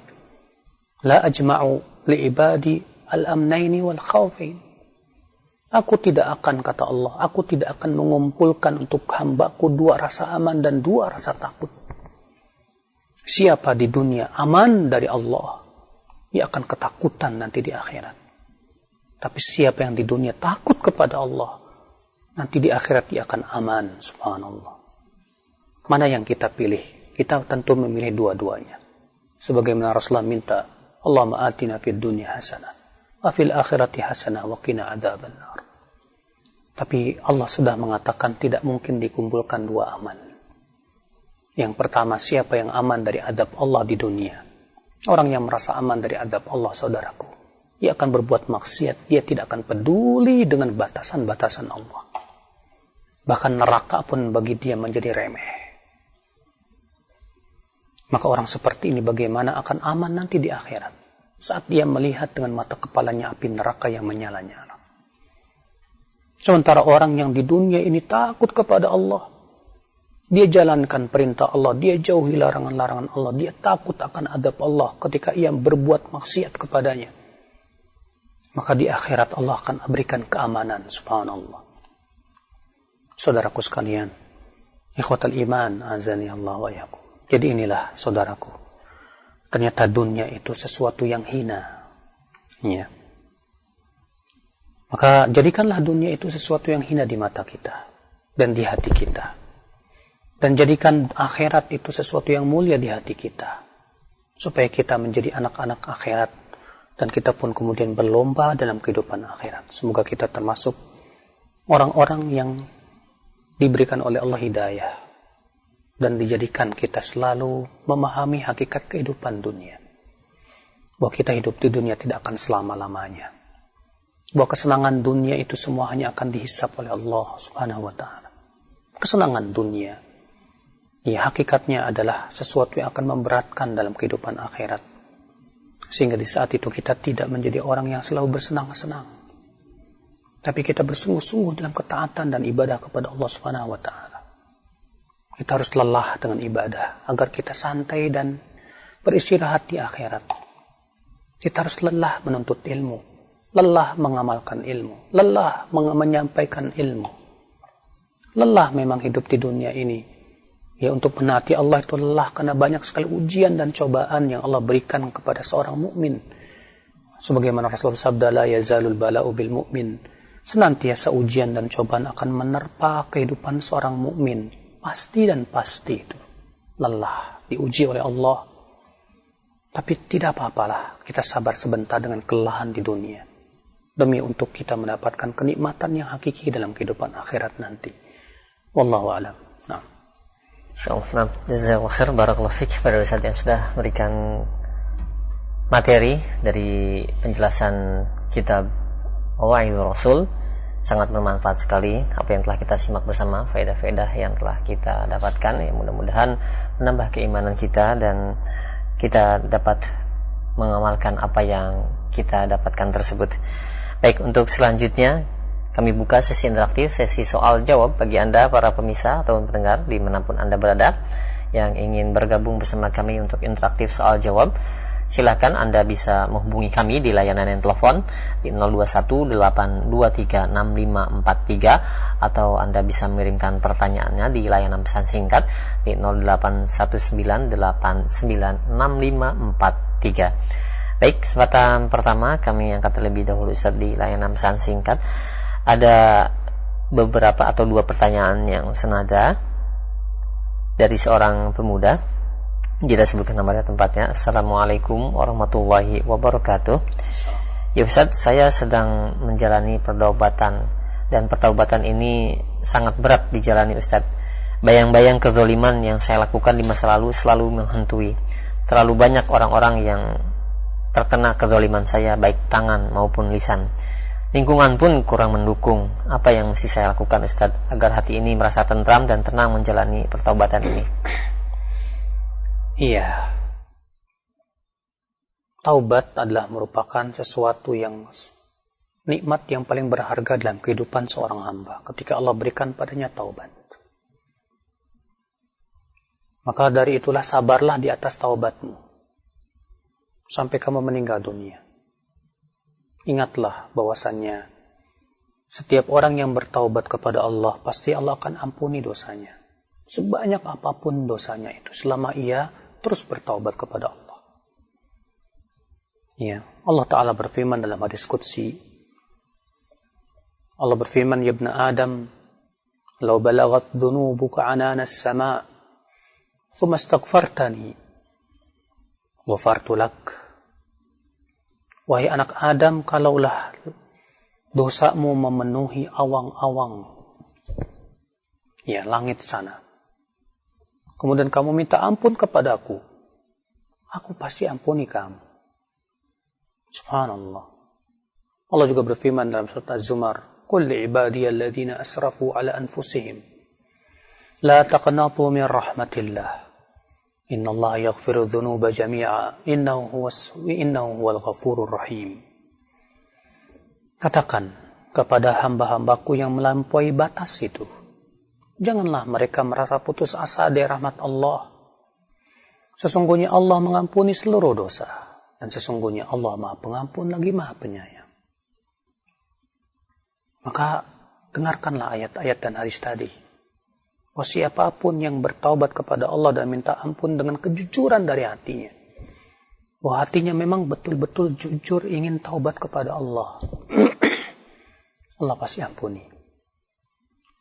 La ajma'u li'ibadi al-amnaini wal khawfain. Aku tidak akan, kata Allah, aku tidak akan mengumpulkan untuk hambaku dua rasa aman dan dua rasa takut. Siapa di dunia aman dari Allah, ia akan ketakutan nanti di akhirat. Tapi siapa yang di dunia takut kepada Allah, nanti di akhirat dia akan aman, subhanallah. Mana yang kita pilih? Kita tentu memilih dua-duanya. Sebagaimana Rasulullah minta, Allahumma atina fid dunya hasanah, wa fil akhirati hasanah, wa qina adzabannar. Tapi Allah sudah mengatakan tidak mungkin dikumpulkan dua aman. Yang pertama, siapa yang aman dari azab Allah di dunia? Orang yang merasa aman dari azab Allah, saudaraku, dia akan berbuat maksiat, dia tidak akan peduli dengan batasan-batasan Allah. Bahkan neraka pun bagi dia menjadi remeh. Maka orang seperti ini bagaimana akan aman nanti di akhirat, saat dia melihat dengan mata kepalanya api neraka yang menyala-nyala. Sementara orang yang di dunia ini takut kepada Allah, dia jalankan perintah Allah, dia jauhi larangan-larangan Allah, dia takut akan azab Allah ketika ia berbuat maksiat kepadanya. Maka di akhirat Allah akan berikan keamanan, subhanallah. Saudaraku sekalian, ikhwatal iman, azani Allah wa yakum. Jadi inilah, saudaraku, ternyata dunia itu sesuatu yang hina. Ya. Maka jadikanlah dunia itu sesuatu yang hina di mata kita dan di hati kita. Dan jadikan akhirat itu sesuatu yang mulia di hati kita. Supaya kita menjadi anak-anak akhirat dan kita pun kemudian berlomba dalam kehidupan akhirat. Semoga kita termasuk orang-orang yang diberikan oleh Allah hidayah dan dijadikan kita selalu memahami hakikat kehidupan dunia. Bahwa kita hidup di dunia tidak akan selama-lamanya. Bahwa kesenangan dunia itu semua hanya akan dihisap oleh Allah Subhanahu wa Ta'ala. Kesenangan dunia, ya hakikatnya adalah sesuatu yang akan memberatkan dalam kehidupan akhirat. Sehingga di saat itu kita tidak menjadi orang yang selalu bersenang-senang. Tapi kita bersungguh-sungguh dalam ketaatan dan ibadah kepada Allah Subhanahu wa Ta'ala. Kita harus lelah dengan ibadah agar kita santai dan beristirahat di akhirat. Kita harus lelah menuntut ilmu. Lelah mengamalkan ilmu, lelah menyampaikan ilmu, lelah memang hidup di dunia ini. Ya, untuk menaati Allah itu lelah karena banyak sekali ujian dan cobaan yang Allah berikan kepada seorang mukmin. Sebagaimana Rasulullah sabda, la yazalul bala'u bil mu'min. Senantiasa ujian dan cobaan akan menerpa kehidupan seorang mukmin. Pasti dan pasti itu. Lelah, diuji oleh Allah. Tapi tidak apa-apalah, kita sabar sebentar dengan kelelahan di dunia. Demi untuk kita mendapatkan kenikmatan yang hakiki dalam kehidupan akhirat nanti. Wallahu a'lam. Nah. Insyaallah. Jazakallahu khair, barakallahu fik pada Ustaz yang sudah memberikan materi dari penjelasan kitab Mawaidhur Rasul. Sangat bermanfaat sekali apa yang telah kita simak bersama, faedah-faedah yang telah kita dapatkan. Ya, mudah-mudahan menambah keimanan kita dan kita dapat mengamalkan apa yang kita dapatkan tersebut. Baik, untuk selanjutnya kami buka sesi interaktif, sesi soal jawab bagi Anda para pemirsa atau pendengar dimanapun Anda berada yang ingin bergabung bersama kami untuk interaktif soal jawab. Silakan Anda bisa menghubungi kami di layanan telepon di 0218236543 atau Anda bisa mengirimkan pertanyaannya di layanan pesan singkat di 0819896543. Baik, kesempatan pertama kami angkat terlebih dahulu Ustaz di layanan pesan singkat. Ada beberapa atau dua pertanyaan yang senada dari seorang pemuda. Tidak sebutkan nama dan tempatnya. Assalamualaikum warahmatullahi wabarakatuh. Ya Ustaz, saya sedang menjalani pertaubatan, dan pertaubatan ini sangat berat dijalani Ustaz. Bayang-bayang kezaliman yang saya lakukan di masa lalu selalu menghantui. Terlalu banyak orang-orang yang terkena kezaliman saya, baik tangan maupun lisan. Lingkungan pun kurang mendukung. Apa yang mesti saya lakukan Ustaz agar hati ini merasa tentram dan tenang menjalani pertaubatan ini? Iya. Taubat adalah merupakan sesuatu yang nikmat yang paling berharga dalam kehidupan seorang hamba ketika Allah berikan padanya taubat. Maka dari itulah sabarlah di atas taubatmu sampai kamu meninggal dunia. Ingatlah bahwasannya setiap orang yang bertaubat kepada Allah pasti Allah akan ampuni dosanya. Sebanyak apapun dosanya itu selama ia terus bertaubat kepada Allah. Ya, Allah Ta'ala berfirman dalam hadis qudsi. Allah berfirman, "Ya ibn Adam, law balagat dhunubuka anana as-sama' thumma astaghfartani, ghafartu lak." Wahai anak Adam, kalaulah dosamu memenuhi awang-awang, ya langit sana, kemudian kamu minta ampun kepadaku, aku pasti ampuni kamu. Subhanallah. Allah juga berfirman dalam surat Az-Zumar, "Qul li'ibadiyal ladzina asrafu 'ala anfusihim la taqnatu min rahmatillah. Innallaha yaghfiru dzunuba jami'a. Innahu huwal ghafurur rahim." Katakan kepada hamba-hambaku yang melampaui batas itu, janganlah mereka merasa putus asa dari rahmat Allah. Sesungguhnya Allah mengampuni seluruh dosa. Dan sesungguhnya Allah Maha Pengampun lagi Maha Penyayang. Maka dengarkanlah ayat-ayat dan hadis tadi. Siapapun yang bertaubat kepada Allah dan minta ampun dengan kejujuran dari hatinya, bahwa hatinya memang betul-betul jujur ingin taubat kepada Allah, Allah pasti ampuni.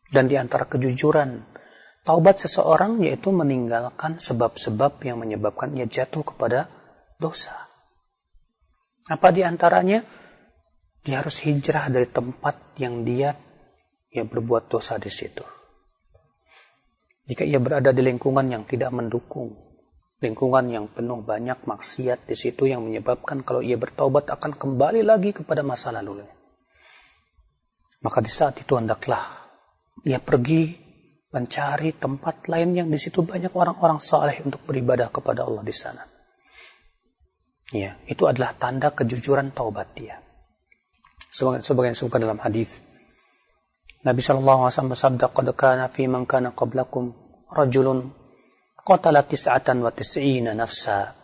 Dan di antara kejujuran taubat seseorang yaitu meninggalkan sebab-sebab yang menyebabkan ia jatuh kepada dosa. Apa di antaranya? Dia harus hijrah dari tempat yang dia berbuat dosa di situ. Jika ia berada di lingkungan yang tidak mendukung, lingkungan yang penuh banyak maksiat di situ yang menyebabkan kalau ia bertaubat akan kembali lagi kepada masa lalunya, maka di saat itu hendaklah ia pergi mencari tempat lain yang di situ banyak orang-orang saleh untuk beribadah kepada Allah di sana. Ya, itu adalah tanda kejujuran taubat dia. Sebagian disebutkan dalam hadis. Nabi sallallahu alaihi wasallam bersabda, "Qad kana fi man kana qablakum rajulun qatala 99 nafsa."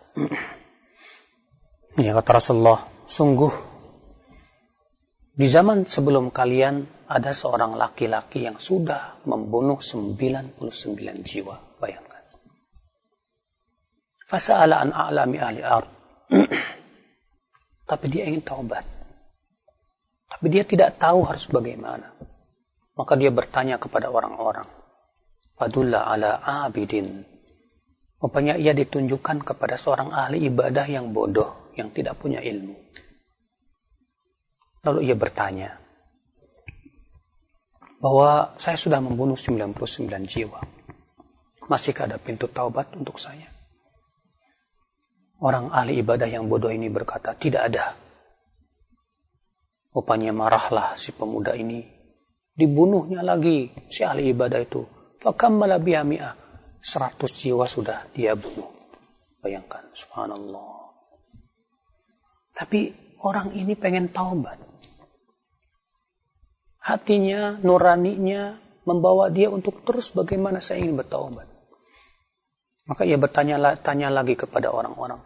Ya, kata Rasulullah, sungguh di zaman sebelum kalian ada seorang laki-laki yang sudah membunuh 99 jiwa. Bayangkan. Fasa'ala an a'lami ahli ard. Tapi dia ingin taubat. Tapi dia tidak tahu harus bagaimana. Maka dia bertanya kepada orang-orang. Fadulla ala abidin. Rupanya ia ditunjukkan kepada seorang ahli ibadah yang bodoh, yang tidak punya ilmu. Lalu ia bertanya, bahwa saya sudah membunuh 99 jiwa. Masihkah ada pintu taubat untuk saya? Orang ahli ibadah yang bodoh ini berkata, tidak ada. Rupanya marahlah si pemuda ini. Dibunuhnya lagi si ahli ibadah itu. Fakammala biha mi'ah. 100 jiwa sudah dia bunuh. Bayangkan, subhanallah. Tapi orang ini pengen taubat. Hatinya, nuraninya membawa dia untuk terus bagaimana saya ingin bertaubat. Maka ia tanya lagi kepada orang-orang.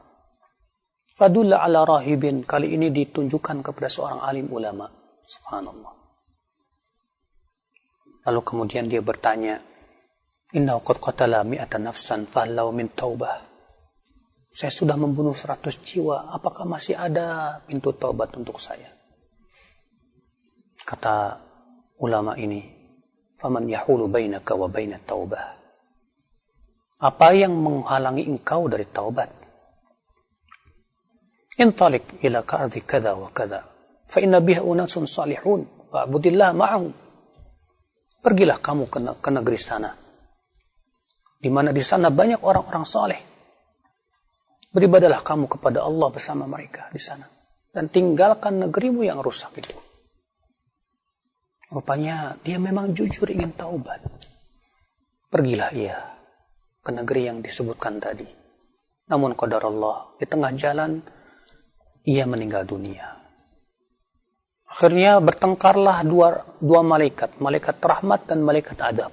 Fadulla ala rahibin. Kali ini ditunjukkan kepada seorang alim ulama. Subhanallah. Lalu kemudian dia bertanya, Innahu qad qatala mi'ata nafsan fahlau min taubah. Saya sudah membunuh 100 jiwa. Apakah masih ada pintu taubat untuk saya? Kata ulama ini, faman yahulu bainaka wa bainat taubah. Apa yang menghalangi engkau dari taubat? Intalik ila ka'adhi kada wa kada, fa inna biha unasun salihun, wa'budillah ma'ahum. Pergilah kamu ke negeri sana, di mana di sana banyak orang-orang saleh. Beribadalah kamu kepada Allah bersama mereka di sana, dan tinggalkan negerimu yang rusak itu. Rupanya dia memang jujur ingin taubat. Pergilah ia ke negeri yang disebutkan tadi. Namun qadar Allah, di tengah jalan ia meninggal dunia. Akhirnya bertengkarlah dua malaikat, malaikat rahmat dan malaikat adab.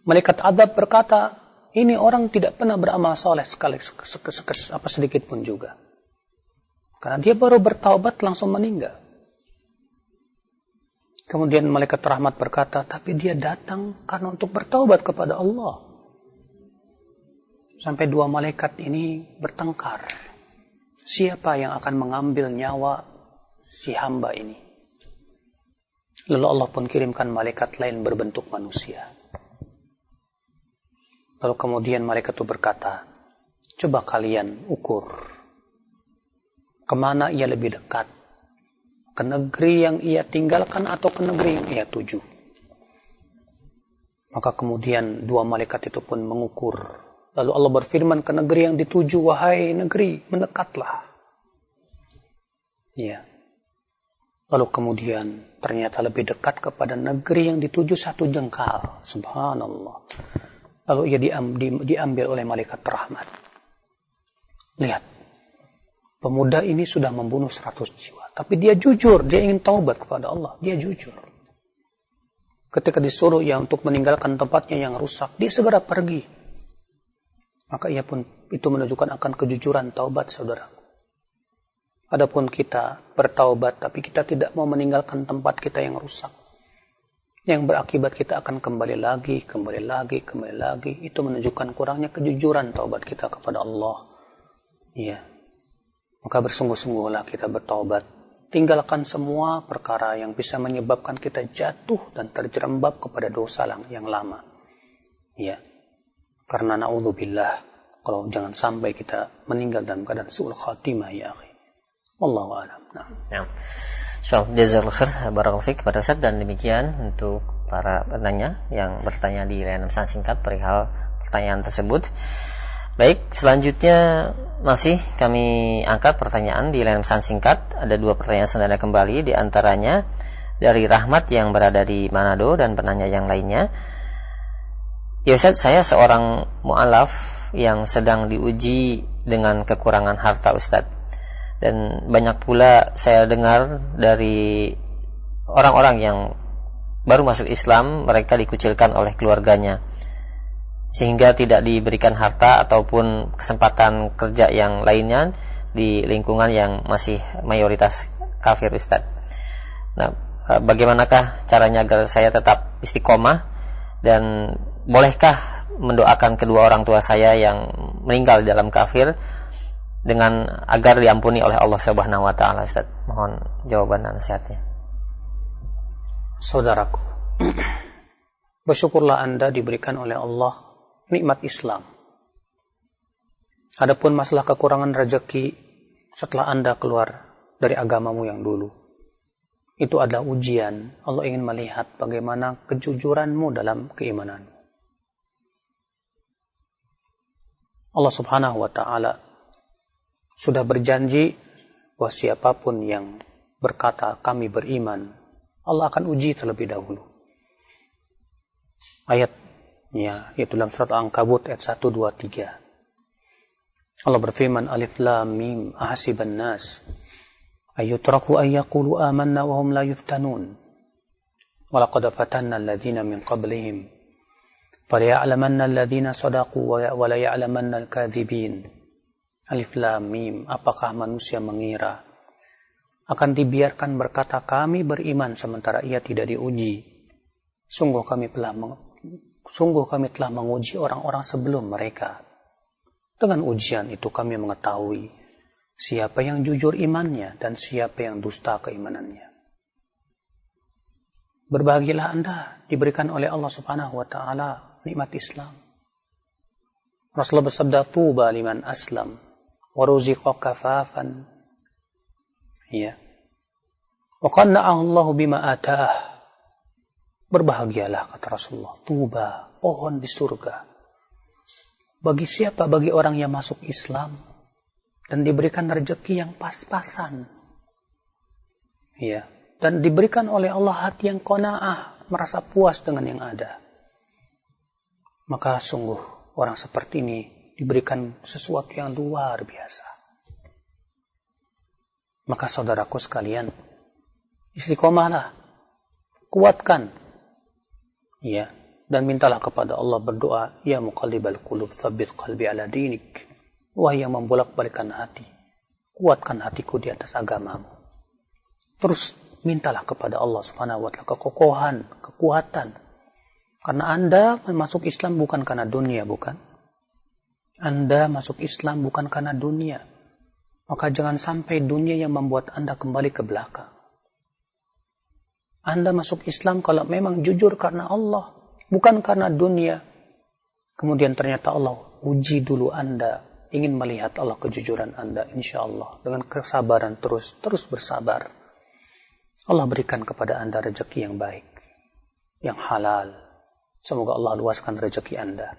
Malaikat adab berkata, ini orang tidak pernah beramal saleh sedikit pun juga. Karena dia baru bertaubat langsung meninggal. Kemudian malaikat rahmat berkata, tapi dia datang karena untuk bertaubat kepada Allah. Sampai dua malaikat ini bertengkar. Siapa yang akan mengambil nyawa si hamba ini? Lalu Allah pun kirimkan malaikat lain berbentuk manusia. Lalu kemudian malaikat itu berkata, coba kalian ukur. Kemana ia lebih dekat? Ke negeri yang ia tinggalkan atau ke negeri yang ia tuju? Maka kemudian dua malaikat itu pun mengukur. Lalu Allah berfirman, ke negeri yang dituju, wahai negeri, mendekatlah. Ya. Lalu kemudian ternyata lebih dekat kepada negeri yang dituju 1 jengkal. Subhanallah. Lalu ia diambil oleh malaikat rahmat. Lihat, pemuda ini sudah membunuh 100 jiwa. Tapi dia jujur, dia ingin taubat kepada Allah. Dia jujur. Ketika disuruh ya untuk meninggalkan tempatnya yang rusak, dia segera pergi. Maka ia pun itu menunjukkan akan kejujuran taubat, saudaraku. Adapun kita bertaubat, tapi kita tidak mau meninggalkan tempat kita yang rusak, yang berakibat kita akan kembali lagi. Itu menunjukkan kurangnya kejujuran taubat kita kepada Allah. Iya. Maka bersungguh-sungguhlah kita bertaubat. Tinggalkan semua perkara yang bisa menyebabkan kita jatuh dan terjerembab kepada dosa yang lama. Ya. Karena na'udzubillah, kalau jangan sampai kita meninggal dalam keadaan su'ul khatimah, ya akhi. Wallahu a'lam. Nah. Jazakallahu khair, barakallahu fiik kepada Ustaz, dan demikian untuk para penanya yang bertanya di layanan pesan singkat perihal pertanyaan tersebut. Baik, selanjutnya masih kami angkat pertanyaan di layanan pesan singkat. Ada 2 pertanyaan senada kembali, di antaranya dari Rahmat yang berada di Manado dan penanya yang lainnya. Ya Ustaz, saya seorang mu'alaf yang sedang diuji dengan kekurangan harta Ustaz. Dan banyak pula saya dengar dari orang-orang yang baru masuk Islam, mereka dikucilkan oleh keluarganya, sehingga tidak diberikan harta ataupun kesempatan kerja yang lainnya di lingkungan yang masih mayoritas kafir Ustaz. Nah, bagaimanakah caranya agar saya tetap istiqomah, dan bolehkah mendoakan kedua orang tua saya yang meninggal dalam kafir dengan agar diampuni oleh Allah Subhanahu wa taala Ustaz? Mohon jawaban dan nasihatnya. Saudaraku, bersyukurlah Anda diberikan oleh Allah nikmat Islam. Adapun masalah kekurangan rezeki setelah Anda keluar dari agamamu yang dulu, itu adalah ujian. Allah ingin melihat bagaimana kejujuranmu dalam keimanan. Allah Subhanahu wa taala sudah berjanji bahwa siapapun yang berkata kami beriman, Allah akan uji terlebih dahulu. Ayatnya yaitu dalam surat Al-Ankabut ayat 1, 2, 3. Allah berfirman, Alif Lam Mim, ahasiban nas ayyutraku an yaqulu amanna wa hum la yuftanun. Wa laqad fatanna alladhina min qablihim falya'lamanna alladhina sadaqu wa la ya'lamanna al-kadhibin. Alif Lam Mim, apakah manusia mengira akan dibiarkan berkata kami beriman sementara ia tidak diuji? Sungguh kami telah menguji orang-orang sebelum mereka. Dengan ujian itu kami mengetahui siapa yang jujur imannya dan siapa yang dusta keimanannya. Berbahagialah Anda diberikan oleh Allah Subhanahu wa taala nikmat Islam. Rasulullah bersabda, "Tuba liman aslam wa ruziqa kafafan." Ya. Wa qanna'ahu Allah bima ata'ah. Berbahagialah kata Rasulullah, tuba, pohon di surga. Bagi siapa? Bagi orang yang masuk Islam dan diberikan rezeki yang pas-pasan. Ya. Dan diberikan oleh Allah hati yang qanaah, merasa puas dengan yang ada. Maka sungguh orang seperti ini diberikan sesuatu yang luar biasa. Maka saudaraku sekalian, istiqomahlah, kuatkan, ya, dan mintalah kepada Allah, berdoa, ya muqallibal qulub tsabbit qalbi ala dinik. Wahai yang membolak-balikan hati, kuatkan hatiku di atas agamamu. Terus mintalah kepada Allah Subhanahu wa taala kekokohan, kekuatan. Karena Anda masuk Islam bukan karena dunia, bukan? Anda masuk Islam bukan karena dunia. Maka jangan sampai dunia yang membuat Anda kembali ke belakang. Anda masuk Islam kalau memang jujur karena Allah, bukan karena dunia. Kemudian ternyata Allah uji dulu Anda, ingin melihat Allah kejujuran Anda, insya Allah. Dengan kesabaran terus bersabar. Allah berikan kepada Anda rezeki yang baik, yang halal. Semoga Allah luaskan rezeki Anda.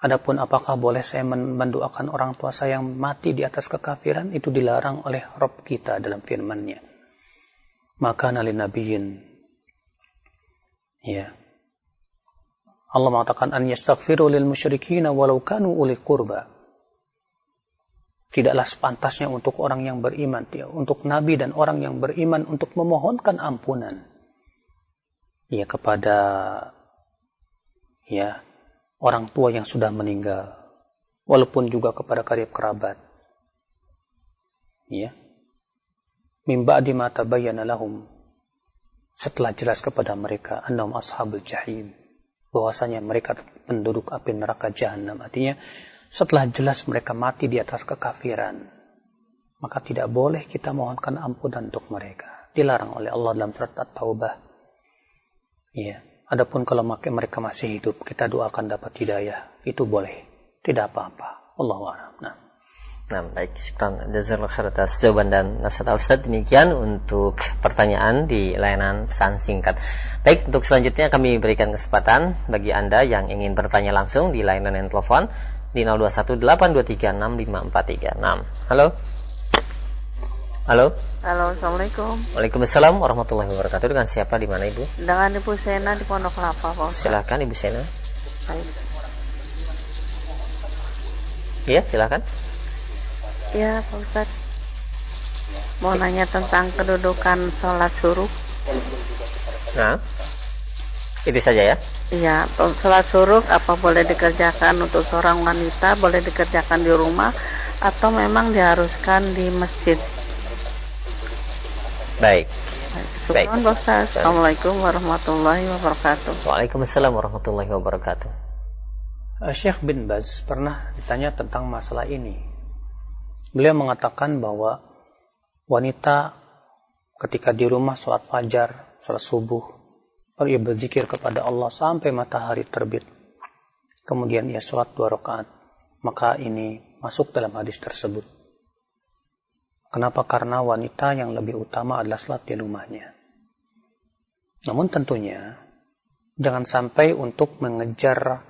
Adapun apakah boleh saya mendoakan orang tua saya yang mati di atas kekafiran, itu dilarang oleh Rabb kita dalam firman-Nya. Maka nali nabiyin, ya, Allah mengatakan an yastaghfiru lil musyrikin walau kanu uli qurba. Tidaklah sepantasnya untuk orang yang beriman, untuk nabi dan orang yang beriman untuk memohonkan ampunan, ya, kepada, ya, orang tua yang sudah meninggal, walaupun juga kepada karib kerabat, ya, min ba'di ma tabayyana lahum, setelah jelas kepada mereka annahum ashabul jahim, bahwasanya mereka penduduk api neraka jahanam. Artinya setelah jelas mereka mati di atas kekafiran, maka tidak boleh kita mohonkan ampunan untuk mereka. Dilarang oleh Allah dalam surat At-Taubah. Ya. Adapun kalau mereka masih hidup, kita doakan dapat hidayah, itu boleh, tidak apa-apa. Allahu a'lam. Nah, baik, jazakallahu khairan atas jawaban dan nasihat Ustaz. Demikian untuk pertanyaan di layanan pesan singkat. Baik, untuk selanjutnya kami berikan kesempatan bagi Anda yang ingin bertanya langsung di layanan telepon di 0218236543. Halo. Halo. Halo, Assalamualaikum. Waalaikumsalam warahmatullahi wabarakatuh. Dengan siapa, di mana Ibu? Dengan Ibu Sena di Pondok Kelapa, Pak Ustaz. Silakan Ibu Sena. Baik. Iya, silakan. Ya, Pak Ustaz. Mau nanya tentang kedudukan sholat suruh. Nah, itu saja ya. Iya, sholat suruh apa boleh dikerjakan untuk seorang wanita, boleh dikerjakan di rumah, atau memang diharuskan di masjid? Baik. Baik. Assalamualaikum warahmatullahi wabarakatuh. Waalaikumsalam warahmatullahi wabarakatuh. Syekh bin Baz pernah ditanya tentang masalah ini. Beliau mengatakan bahwa wanita ketika di rumah sholat fajar, sholat subuh, ia berzikir kepada Allah sampai matahari terbit. Kemudian ia sholat 2 rakaat. Maka ini masuk dalam hadis tersebut. Kenapa? Karena wanita yang lebih utama adalah sholat di rumahnya. Namun tentunya jangan sampai untuk mengejar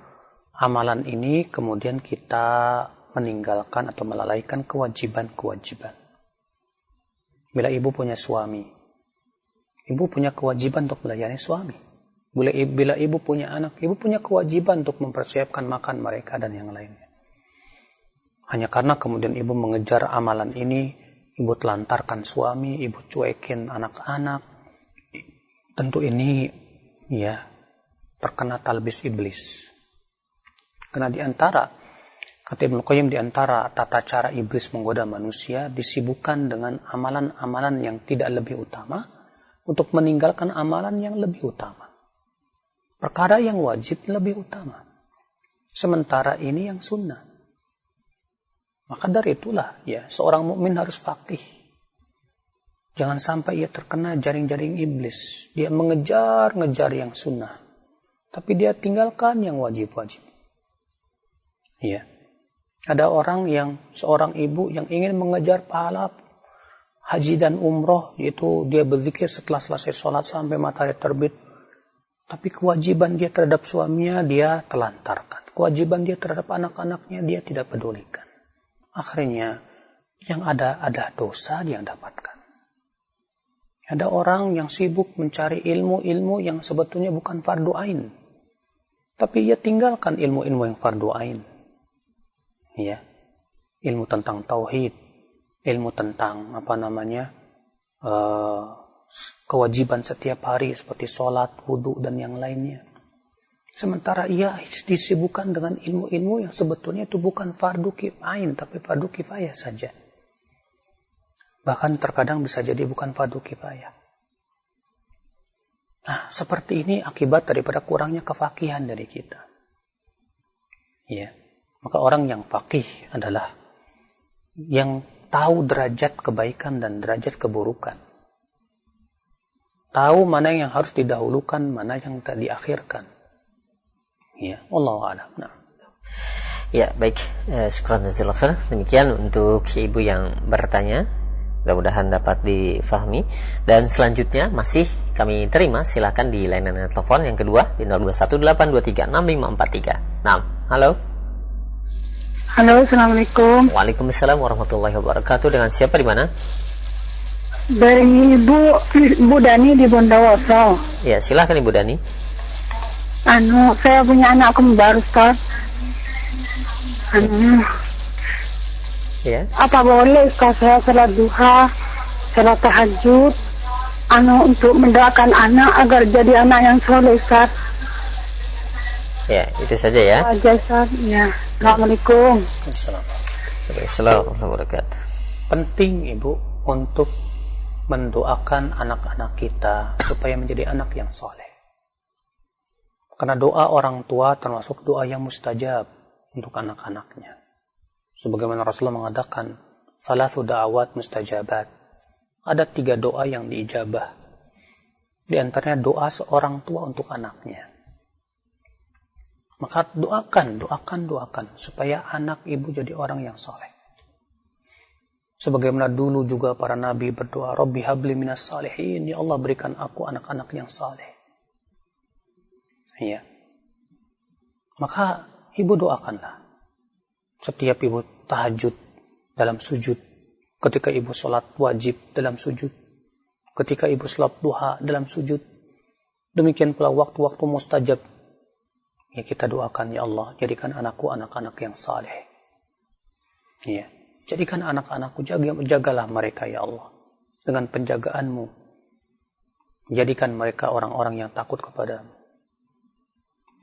amalan ini kemudian kita meninggalkan atau melalaikan kewajiban-kewajiban. Bila ibu punya suami, ibu punya kewajiban untuk melayani suami. Bila ibu punya anak, ibu punya kewajiban untuk mempersiapkan makan mereka dan yang lainnya. Hanya karena kemudian ibu mengejar amalan ini, ibu telantarkan suami, ibu cuekin anak-anak, tentu ini ya terkena talbis iblis. Karena diantara, kata Ibnu Qayyim, diantara tata cara iblis menggoda manusia disibukkan dengan amalan-amalan yang tidak lebih utama untuk meninggalkan amalan yang lebih utama. Perkara yang wajib lebih utama. Sementara ini yang sunnah. Maka dari itulah ya seorang mukmin harus faqih. Jangan sampai ia terkena jaring-jaring iblis. Dia mengejar-ngejar yang sunnah, tapi dia tinggalkan yang wajib-wajib. Ya. Ada seorang ibu yang ingin mengejar pahala haji dan umroh, yaitu dia berzikir setelah selesai sholat sampai matahari terbit. Tapi kewajiban dia terhadap suaminya dia telantarkan. Kewajiban dia terhadap anak-anaknya dia tidak pedulikan. Akhirnya yang ada dosa dia dapatkan. Ada orang yang sibuk mencari ilmu-ilmu yang sebetulnya bukan fardu ain, tapi ia tinggalkan ilmu-ilmu yang fardu ain. Ya, ilmu tentang tauhid, ilmu tentang kewajiban setiap hari seperti sholat, wudhu dan yang lainnya. Sementara ia disibukkan dengan ilmu-ilmu yang sebetulnya itu bukan fardu ain tapi fardu kifayah saja. Bahkan terkadang bisa jadi bukan fardu kifayah. Nah, seperti ini akibat daripada kurangnya kefakihan dari kita. Ya. Maka orang yang faqih adalah yang tahu derajat kebaikan dan derajat keburukan. Tahu mana yang harus didahulukan, mana yang tak diakhirkan. Ya, wallahu a'lam. Nah. Ya, baik. Syukran jazakallahu khair. Demikian untuk ibu yang bertanya. Mudah-mudahan dapat difahami. Dan selanjutnya masih kami terima, silakan di layanan telepon yang kedua di 0218236543. Nah, halo. Halo, assalamualaikum. Waalaikumsalam warahmatullahi wabarakatuh. Dengan siapa di mana? Dari Ibu Dani di Bondowoso. Ya, silakan Ibu Dani. Saya punya anak kembar, Ustaz. Ya. Apa boleh Ustaz saya salat duha, salat tahajud, untuk mendoakan anak agar jadi anak yang soleh, Ustaz? Ya, itu saja ya. Aja, Ustaz. Ya. Assalamualaikum. Assalamualaikum warahmatullahi wabarakatuh. Penting Ibu untuk mendoakan anak-anak kita supaya menjadi anak yang soleh. Karena doa orang tua termasuk doa yang mustajab untuk anak-anaknya. Sebagaimana Rasulullah mengatakan, salasu da'awat mustajabat. Ada 3 doa yang diijabah. Di antaranya doa seorang tua untuk anaknya. Maka doakan supaya anak ibu jadi orang yang soleh. Sebagaimana dulu juga para nabi berdoa, Rabbi habli minas salihin, ya Allah berikan aku anak-anak yang saleh. Iya. Maka ibu doakanlah. Setiap ibu tahajud dalam sujud, ketika ibu sholat wajib dalam sujud, ketika ibu sholat duha dalam sujud, demikian pula waktu-waktu mustajab. Ya, kita doakan, ya Allah, jadikan anakku anak-anak yang saleh. Ya, jadikan anak-anakku, jagalah mereka, ya Allah, dengan penjagaanmu. Jadikan mereka orang-orang yang takut kepadamu.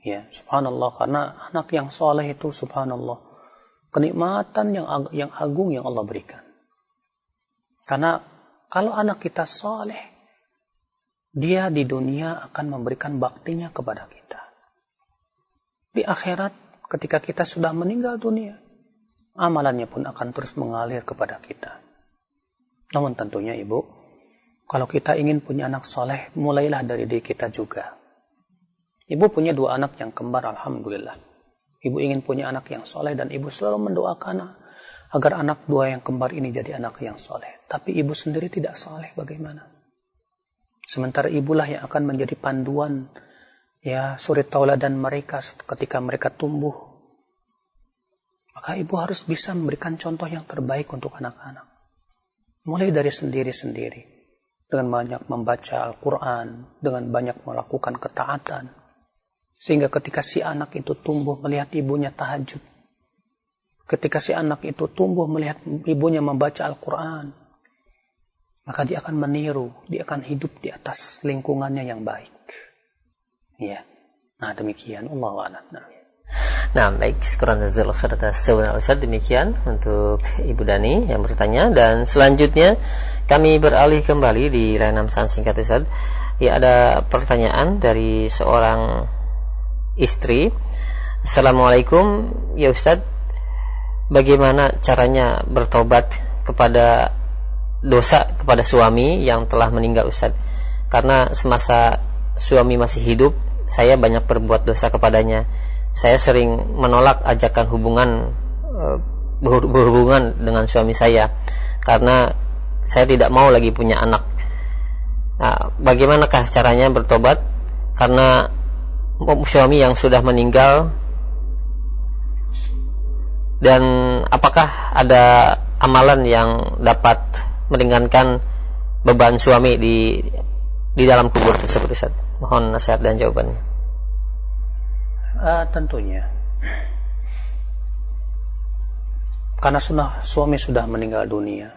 Ya, subhanallah, karena anak yang saleh itu, subhanallah, kenikmatan yang agung yang Allah berikan. Karena kalau anak kita saleh, dia di dunia akan memberikan baktinya kepada kita. Di akhirat, ketika kita sudah meninggal dunia, amalannya pun akan terus mengalir kepada kita. Namun tentunya Ibu, kalau kita ingin punya anak soleh, mulailah dari diri kita juga. Ibu punya 2 anak yang kembar, alhamdulillah. Ibu ingin punya anak yang soleh dan Ibu selalu mendoakan agar anak 2 yang kembar ini jadi anak yang soleh. Tapi Ibu sendiri tidak soleh, bagaimana? Sementara ibulah yang akan menjadi panduan, ya, suri tauladan mereka ketika mereka tumbuh. Maka ibu harus bisa memberikan contoh yang terbaik untuk anak-anak. Mulai dari sendiri-sendiri. Dengan banyak membaca Al-Quran. Dengan banyak melakukan ketaatan. Sehingga ketika si anak itu tumbuh melihat ibunya tahajud. Ketika si anak itu tumbuh melihat ibunya membaca Al-Quran. Maka dia akan meniru. Dia akan hidup di atas lingkungannya yang baik. Ya, nah demikian. Allahu a'lam. Nah, baik, syukuran jazakallahu khair atas jawaban Ustaz. Demikian untuk Ibu Dani yang bertanya. Dan selanjutnya kami beralih kembali di layanan pesan singkat Ustaz. Ya, ada pertanyaan dari seorang istri. Assalamualaikum, ya Ustaz, bagaimana caranya bertobat kepada dosa kepada suami yang telah meninggal, Ustaz. Karena semasa suami masih hidup, saya banyak berbuat dosa kepadanya. Saya sering menolak ajakan berhubungan dengan suami saya karena saya tidak mau lagi punya anak. Nah, bagaimanakah caranya bertobat karena suami yang sudah meninggal, dan apakah ada amalan yang dapat meringankan beban suami di dalam kubur tersebut, Ustaz? Mohon nasihat dan jawabannya. Tentunya, karena suami sudah meninggal dunia,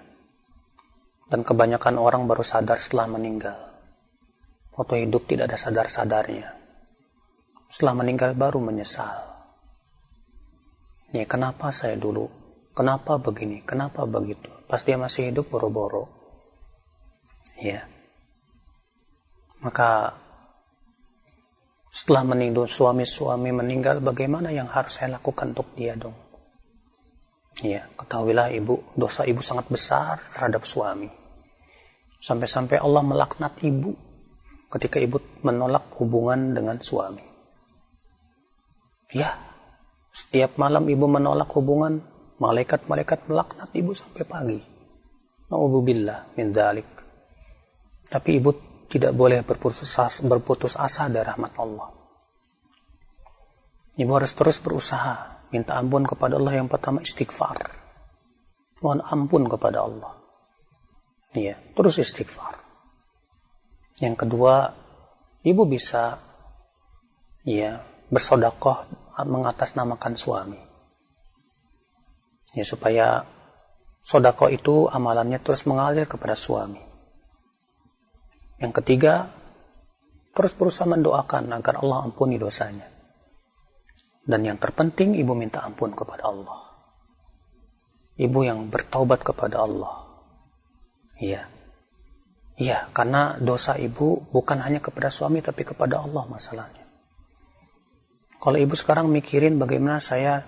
dan kebanyakan orang baru sadar setelah meninggal. Waktu hidup tidak ada sadar-sadarnya. Setelah meninggal baru menyesal. Ya, kenapa saya dulu? Kenapa begini? Kenapa begitu? Pas dia masih hidup boro-boro. Ya. Maka setelah meninggal, suami meninggal, bagaimana yang harus saya lakukan untuk dia dong? Ya, ketahuilah ibu, dosa ibu sangat besar terhadap suami. Sampai-sampai Allah melaknat ibu ketika ibu menolak hubungan dengan suami. Ya, setiap malam ibu menolak hubungan, malaikat-malaikat melaknat ibu sampai pagi. Na'udzubillah min dzalik. Tapi ibu tidak boleh berputus asa dari rahmat Allah. Ibu harus terus berusaha, minta ampun kepada Allah. Yang pertama istighfar, mohon ampun kepada Allah. Iya, terus istighfar. Yang kedua, ibu bisa bersedekah mengatasnamakan suami. Ya, supaya sedekah itu amalannya terus mengalir kepada suami. Yang ketiga, terus berusaha mendoakan agar Allah ampuni dosanya. Dan yang terpenting, ibu minta ampun kepada Allah. Ibu yang bertaubat kepada Allah. Iya, karena dosa ibu bukan hanya kepada suami, tapi kepada Allah masalahnya. Kalau ibu sekarang mikirin bagaimana saya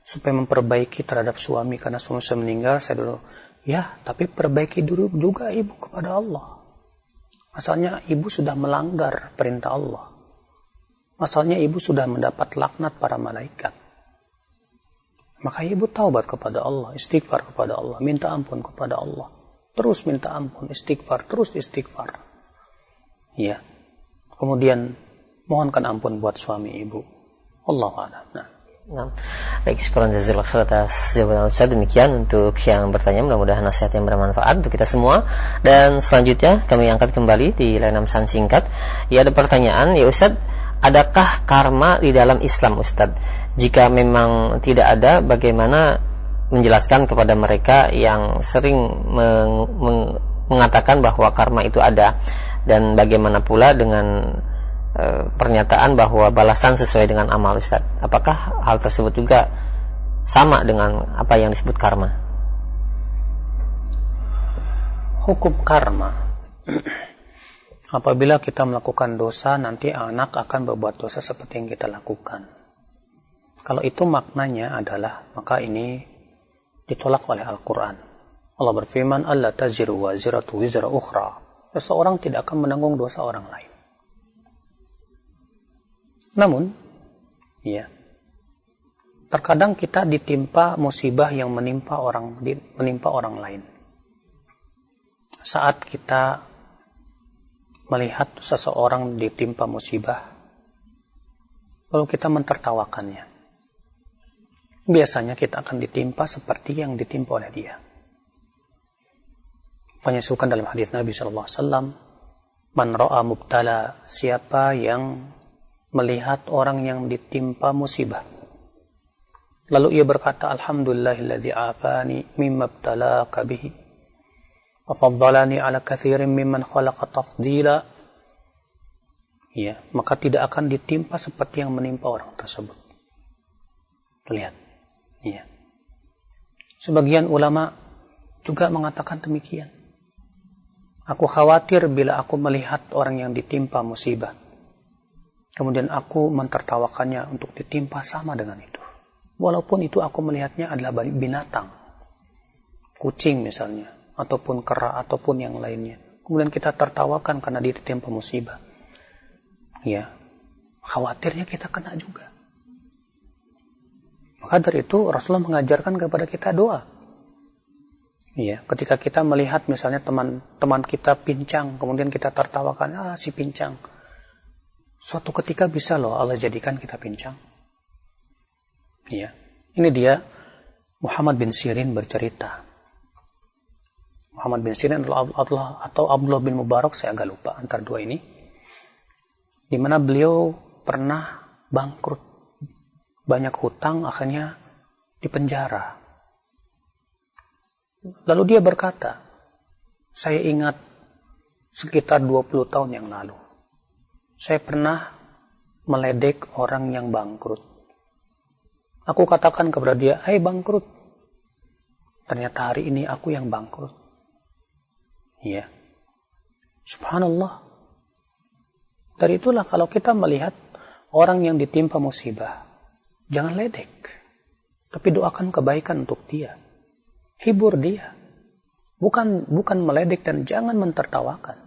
supaya memperbaiki terhadap suami, karena suami saya meninggal, saya dulu, ya, tapi perbaiki dulu juga ibu kepada Allah. Masalahnya ibu sudah melanggar perintah Allah. Masalahnya ibu sudah mendapat laknat para malaikat. Maka ibu taubat kepada Allah, istighfar kepada Allah, minta ampun kepada Allah. Terus minta ampun, istighfar, terus istighfar. Ya. Kemudian mohonkan ampun buat suami ibu. Allahu a'lam. Nah, baik, syukuran jazakallahu khair atas jawaban Ustaz. Demikian untuk yang bertanya, mudah-mudahan nasihat yang bermanfaat untuk kita semua. Dan selanjutnya kami angkat kembali di layanan pesan singkat. Ya, ada pertanyaan, ya Ustaz, adakah karma di dalam Islam, Ustaz? Jika memang tidak ada, bagaimana menjelaskan kepada mereka yang sering mengatakan bahwa karma itu ada, dan bagaimana pula dengan pernyataan bahwa balasan sesuai dengan amal, Ustaz? Apakah hal tersebut juga sama dengan apa yang disebut karma? Hukum karma, apabila kita melakukan dosa, nanti anak akan berbuat dosa seperti yang kita lakukan. Kalau itu maknanya adalah, maka ini ditolak oleh Al-Quran. Allah berfirman, "Alla taziru waziratu wizra ukhra." Seseorang tidak akan menanggung dosa orang lain. Namun, terkadang kita ditimpa musibah yang menimpa orang lain. Saat kita melihat seseorang ditimpa musibah, lalu kita mentertawakannya, biasanya kita akan ditimpa seperti yang ditimpa oleh dia. Disebutkan dalam hadis Nabi SAW, "Man ra'a mubtala," siapa yang melihat orang yang ditimpa musibah, lalu ia berkata, "Alhamdulillahilladzi afani mimma ibtalaka bihi wa faddalani ala katsirin mimman khalaqa tafdila." Ya, maka tidak akan ditimpa seperti yang menimpa orang tersebut. Lihat. Ya. Sebagian ulama juga mengatakan demikian. Aku khawatir bila aku melihat orang yang ditimpa musibah, kemudian aku mentertawakannya untuk ditimpa sama dengan itu. Walaupun itu aku melihatnya adalah binatang. Kucing misalnya. ataupun kera ataupun yang lainnya. Kemudian kita tertawakan karena dia ditimpa musibah. Ya, khawatirnya kita kena juga. Maka dari itu Rasulullah mengajarkan kepada kita doa. Ya, ketika kita melihat misalnya teman kita pincang, kemudian kita tertawakan, si pincang. Suatu ketika bisa loh Allah jadikan kita pincang. Ya, ini dia Muhammad bin Sirin bercerita. Muhammad bin Sirin atau Abdullah bin Mubarak, saya agak lupa antara dua ini, di mana beliau pernah bangkrut, banyak hutang, akhirnya dipenjara. Lalu dia berkata, saya ingat sekitar 20 tahun yang lalu, saya pernah meledek orang yang bangkrut. Aku katakan kepada dia, hai bangkrut. Ternyata hari ini aku yang bangkrut. Ya, subhanallah. Dari itulah kalau kita melihat orang yang ditimpa musibah, jangan ledek, tapi doakan kebaikan untuk dia. Hibur dia. Bukan meledek dan jangan mentertawakan.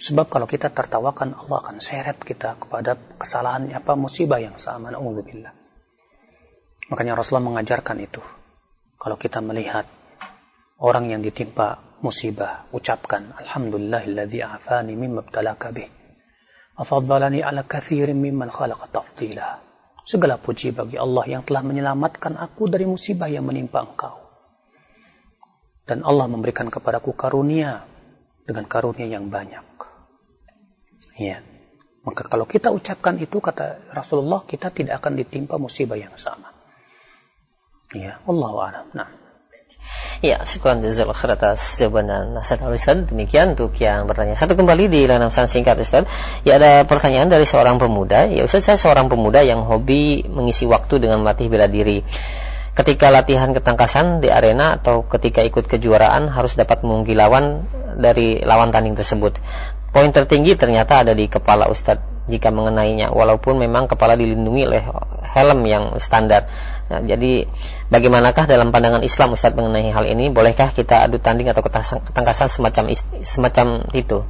Sebab kalau kita tertawakan, Allah akan seret kita kepada kesalahan musibah yang sama. Na'udzubillah. Makanya Rasulullah mengajarkan itu. Kalau kita melihat orang yang ditimpa musibah, ucapkan alhamdulillahilladzi afani mimma ibtalaka bih. Afaddalani ala katsirin mimman khalaqa tafdila. Segala puji bagi Allah yang telah menyelamatkan aku dari musibah yang menimpa engkau. Dan Allah memberikan kepadaku karunia dengan karunia yang banyak. Ya. Maka kalau kita ucapkan itu, kata Rasulullah, kita tidak akan ditimpa musibah yang sama. Ya, Allahu a'lam. Nah. Ya, syukran jazakallahu khair atas jawaban dan nasihat Ustaz. Demikian untuk yang bertanya. Satu kembali di layanan pesan singkat Ustaz. Ya, ada pertanyaan dari seorang pemuda. Ya Ustaz, saya seorang pemuda yang hobi mengisi waktu dengan melatih bela diri. Ketika latihan ketangkasan di arena atau ketika ikut kejuaraan harus dapat mengungkil lawan dari lawan tanding tersebut. Poin tertinggi ternyata ada di kepala Ustaz jika mengenainya, walaupun memang kepala dilindungi oleh helm yang standar. Nah, jadi bagaimanakah dalam pandangan Islam Ustaz mengenai hal ini? Bolehkah kita adu tanding atau ketangkasan semacam itu?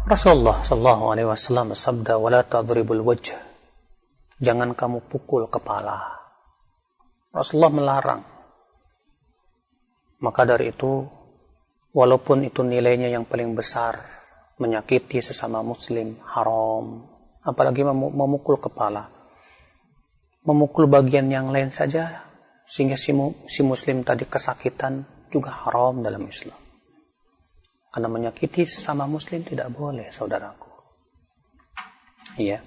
Rasulullah sallallahu alaihi wasallam bersabda, "Wala tadribul wajh." Jangan kamu pukul kepala. Rasulullah melarang. Maka dari itu, walaupun itu nilainya yang paling besar, menyakiti sesama muslim haram, apalagi memukul kepala. Memukul bagian yang lain saja sehingga si muslim tadi kesakitan juga haram dalam Islam. Karena menyakiti sesama muslim tidak boleh, saudaraku. Iya.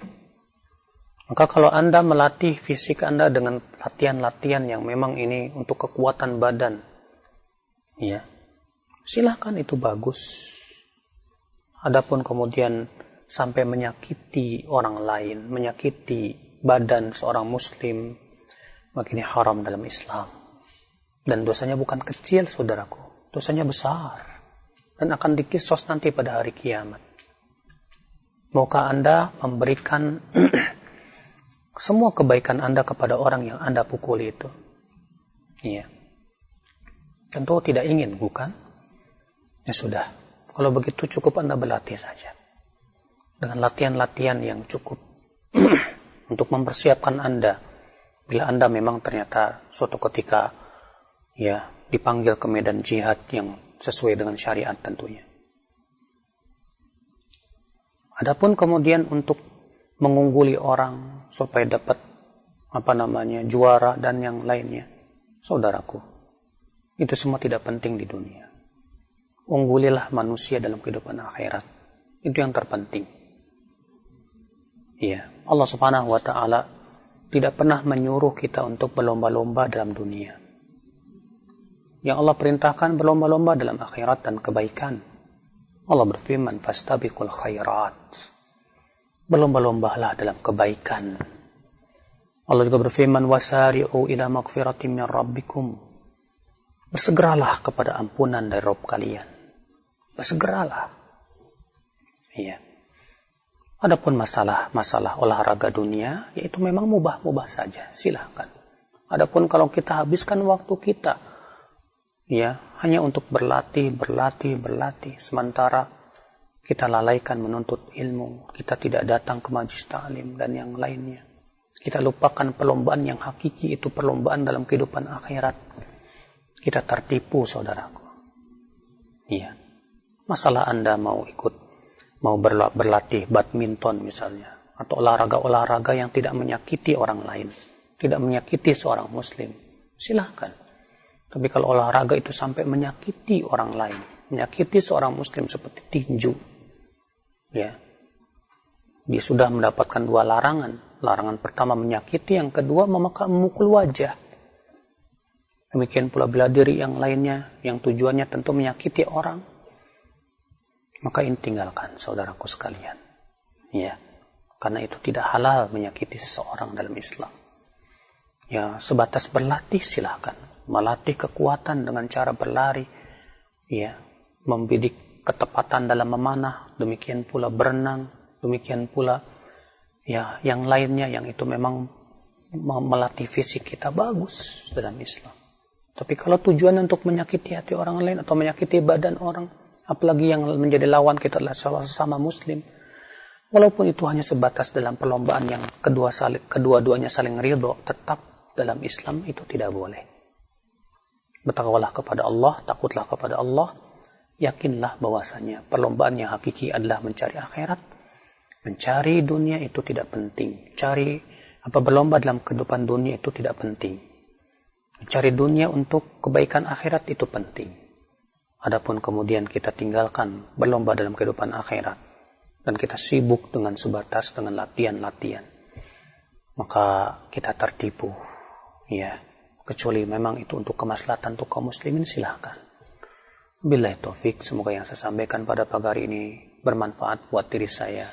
Maka kalau Anda melatih fisik Anda dengan latihan-latihan yang memang ini untuk kekuatan badan, ya, silahkan, itu bagus. Adapun kemudian sampai menyakiti orang lain, menyakiti badan seorang muslim, maka ini haram dalam Islam. Dan dosanya bukan kecil, saudaraku. Dosanya besar. Dan akan dikisos nanti pada hari kiamat. Maukah Anda memberikan semua kebaikan Anda kepada orang yang Anda pukul itu? Iya. Tentu tidak ingin, bukan? Ya sudah. Kalau begitu cukup Anda berlatih saja. Dengan latihan-latihan yang cukup untuk mempersiapkan Anda bila Anda memang ternyata suatu ketika ya dipanggil ke medan jihad yang sesuai dengan syariat tentunya. Adapun kemudian untuk mengungguli orang supaya dapat juara dan yang lainnya, saudaraku, itu semua tidak penting di dunia. Unggulilah manusia dalam kehidupan akhirat. Itu yang terpenting. Ya, Allah Subhanahu wa taala tidak pernah menyuruh kita untuk berlomba-lomba dalam dunia. Yang Allah perintahkan berlomba-lomba dalam akhirat dan kebaikan. Allah berfirman, "Fastabiqul khairat." Berlomba-lombalah dalam kebaikan. Allah juga berfirman, "Wasari'u ila maghfiratin min rabbikum." Bersegeralah kepada ampunan dari Rabb kalian. Bersegeralah. Iya. Adapun masalah olahraga dunia, yaitu memang mubah-mubah saja, silahkan. Adapun kalau kita habiskan waktu kita Ya, hanya untuk berlatih, sementara kita lalaikan menuntut ilmu, kita tidak datang ke majelis ta'lim dan yang lainnya. Kita lupakan perlombaan yang hakiki, itu perlombaan dalam kehidupan akhirat. Kita tertipu, saudaraku. Iya. Masalah Anda mau berlatih badminton misalnya, atau olahraga-olahraga yang tidak menyakiti orang lain, tidak menyakiti seorang muslim, silahkan. Tapi kalau olahraga itu sampai menyakiti orang lain, menyakiti seorang muslim seperti tinju, ya, dia sudah mendapatkan 2 larangan. Larangan pertama menyakiti, yang kedua memukul wajah. Demikian pula bela diri yang lainnya, yang tujuannya tentu menyakiti orang. Maka ini tinggalkan, saudaraku sekalian. Ya, karena itu tidak halal menyakiti seseorang dalam Islam. Ya, sebatas berlatih silahkan. Melatih kekuatan dengan cara berlari, ya, membidik ketepatan dalam memanah, demikian pula berenang, demikian pula ya yang lainnya yang itu memang melatih fisik kita bagus dalam Islam. Tapi kalau tujuan untuk menyakiti hati orang lain atau menyakiti badan orang, apalagi yang menjadi lawan kita adalah sesama muslim, walaupun itu hanya sebatas dalam perlombaan yang kedua-duanya saling ridho, tetap dalam Islam itu tidak boleh. Bertakwalah kepada Allah, takutlah kepada Allah, yakinlah bahwasanya perlombaan yang hakiki adalah mencari akhirat. Mencari dunia itu tidak penting. Berlomba dalam kehidupan dunia itu tidak penting. Mencari dunia untuk kebaikan akhirat itu penting. Adapun kemudian kita tinggalkan berlomba dalam kehidupan akhirat dan kita sibuk dengan sebatas dengan latihan-latihan, maka kita tertipu. Ya, kecuali memang itu untuk kemaslahatan untuk kaum muslimin, silahkan. Billahi taufik, semoga yang saya sampaikan pada pagi hari ini bermanfaat buat diri saya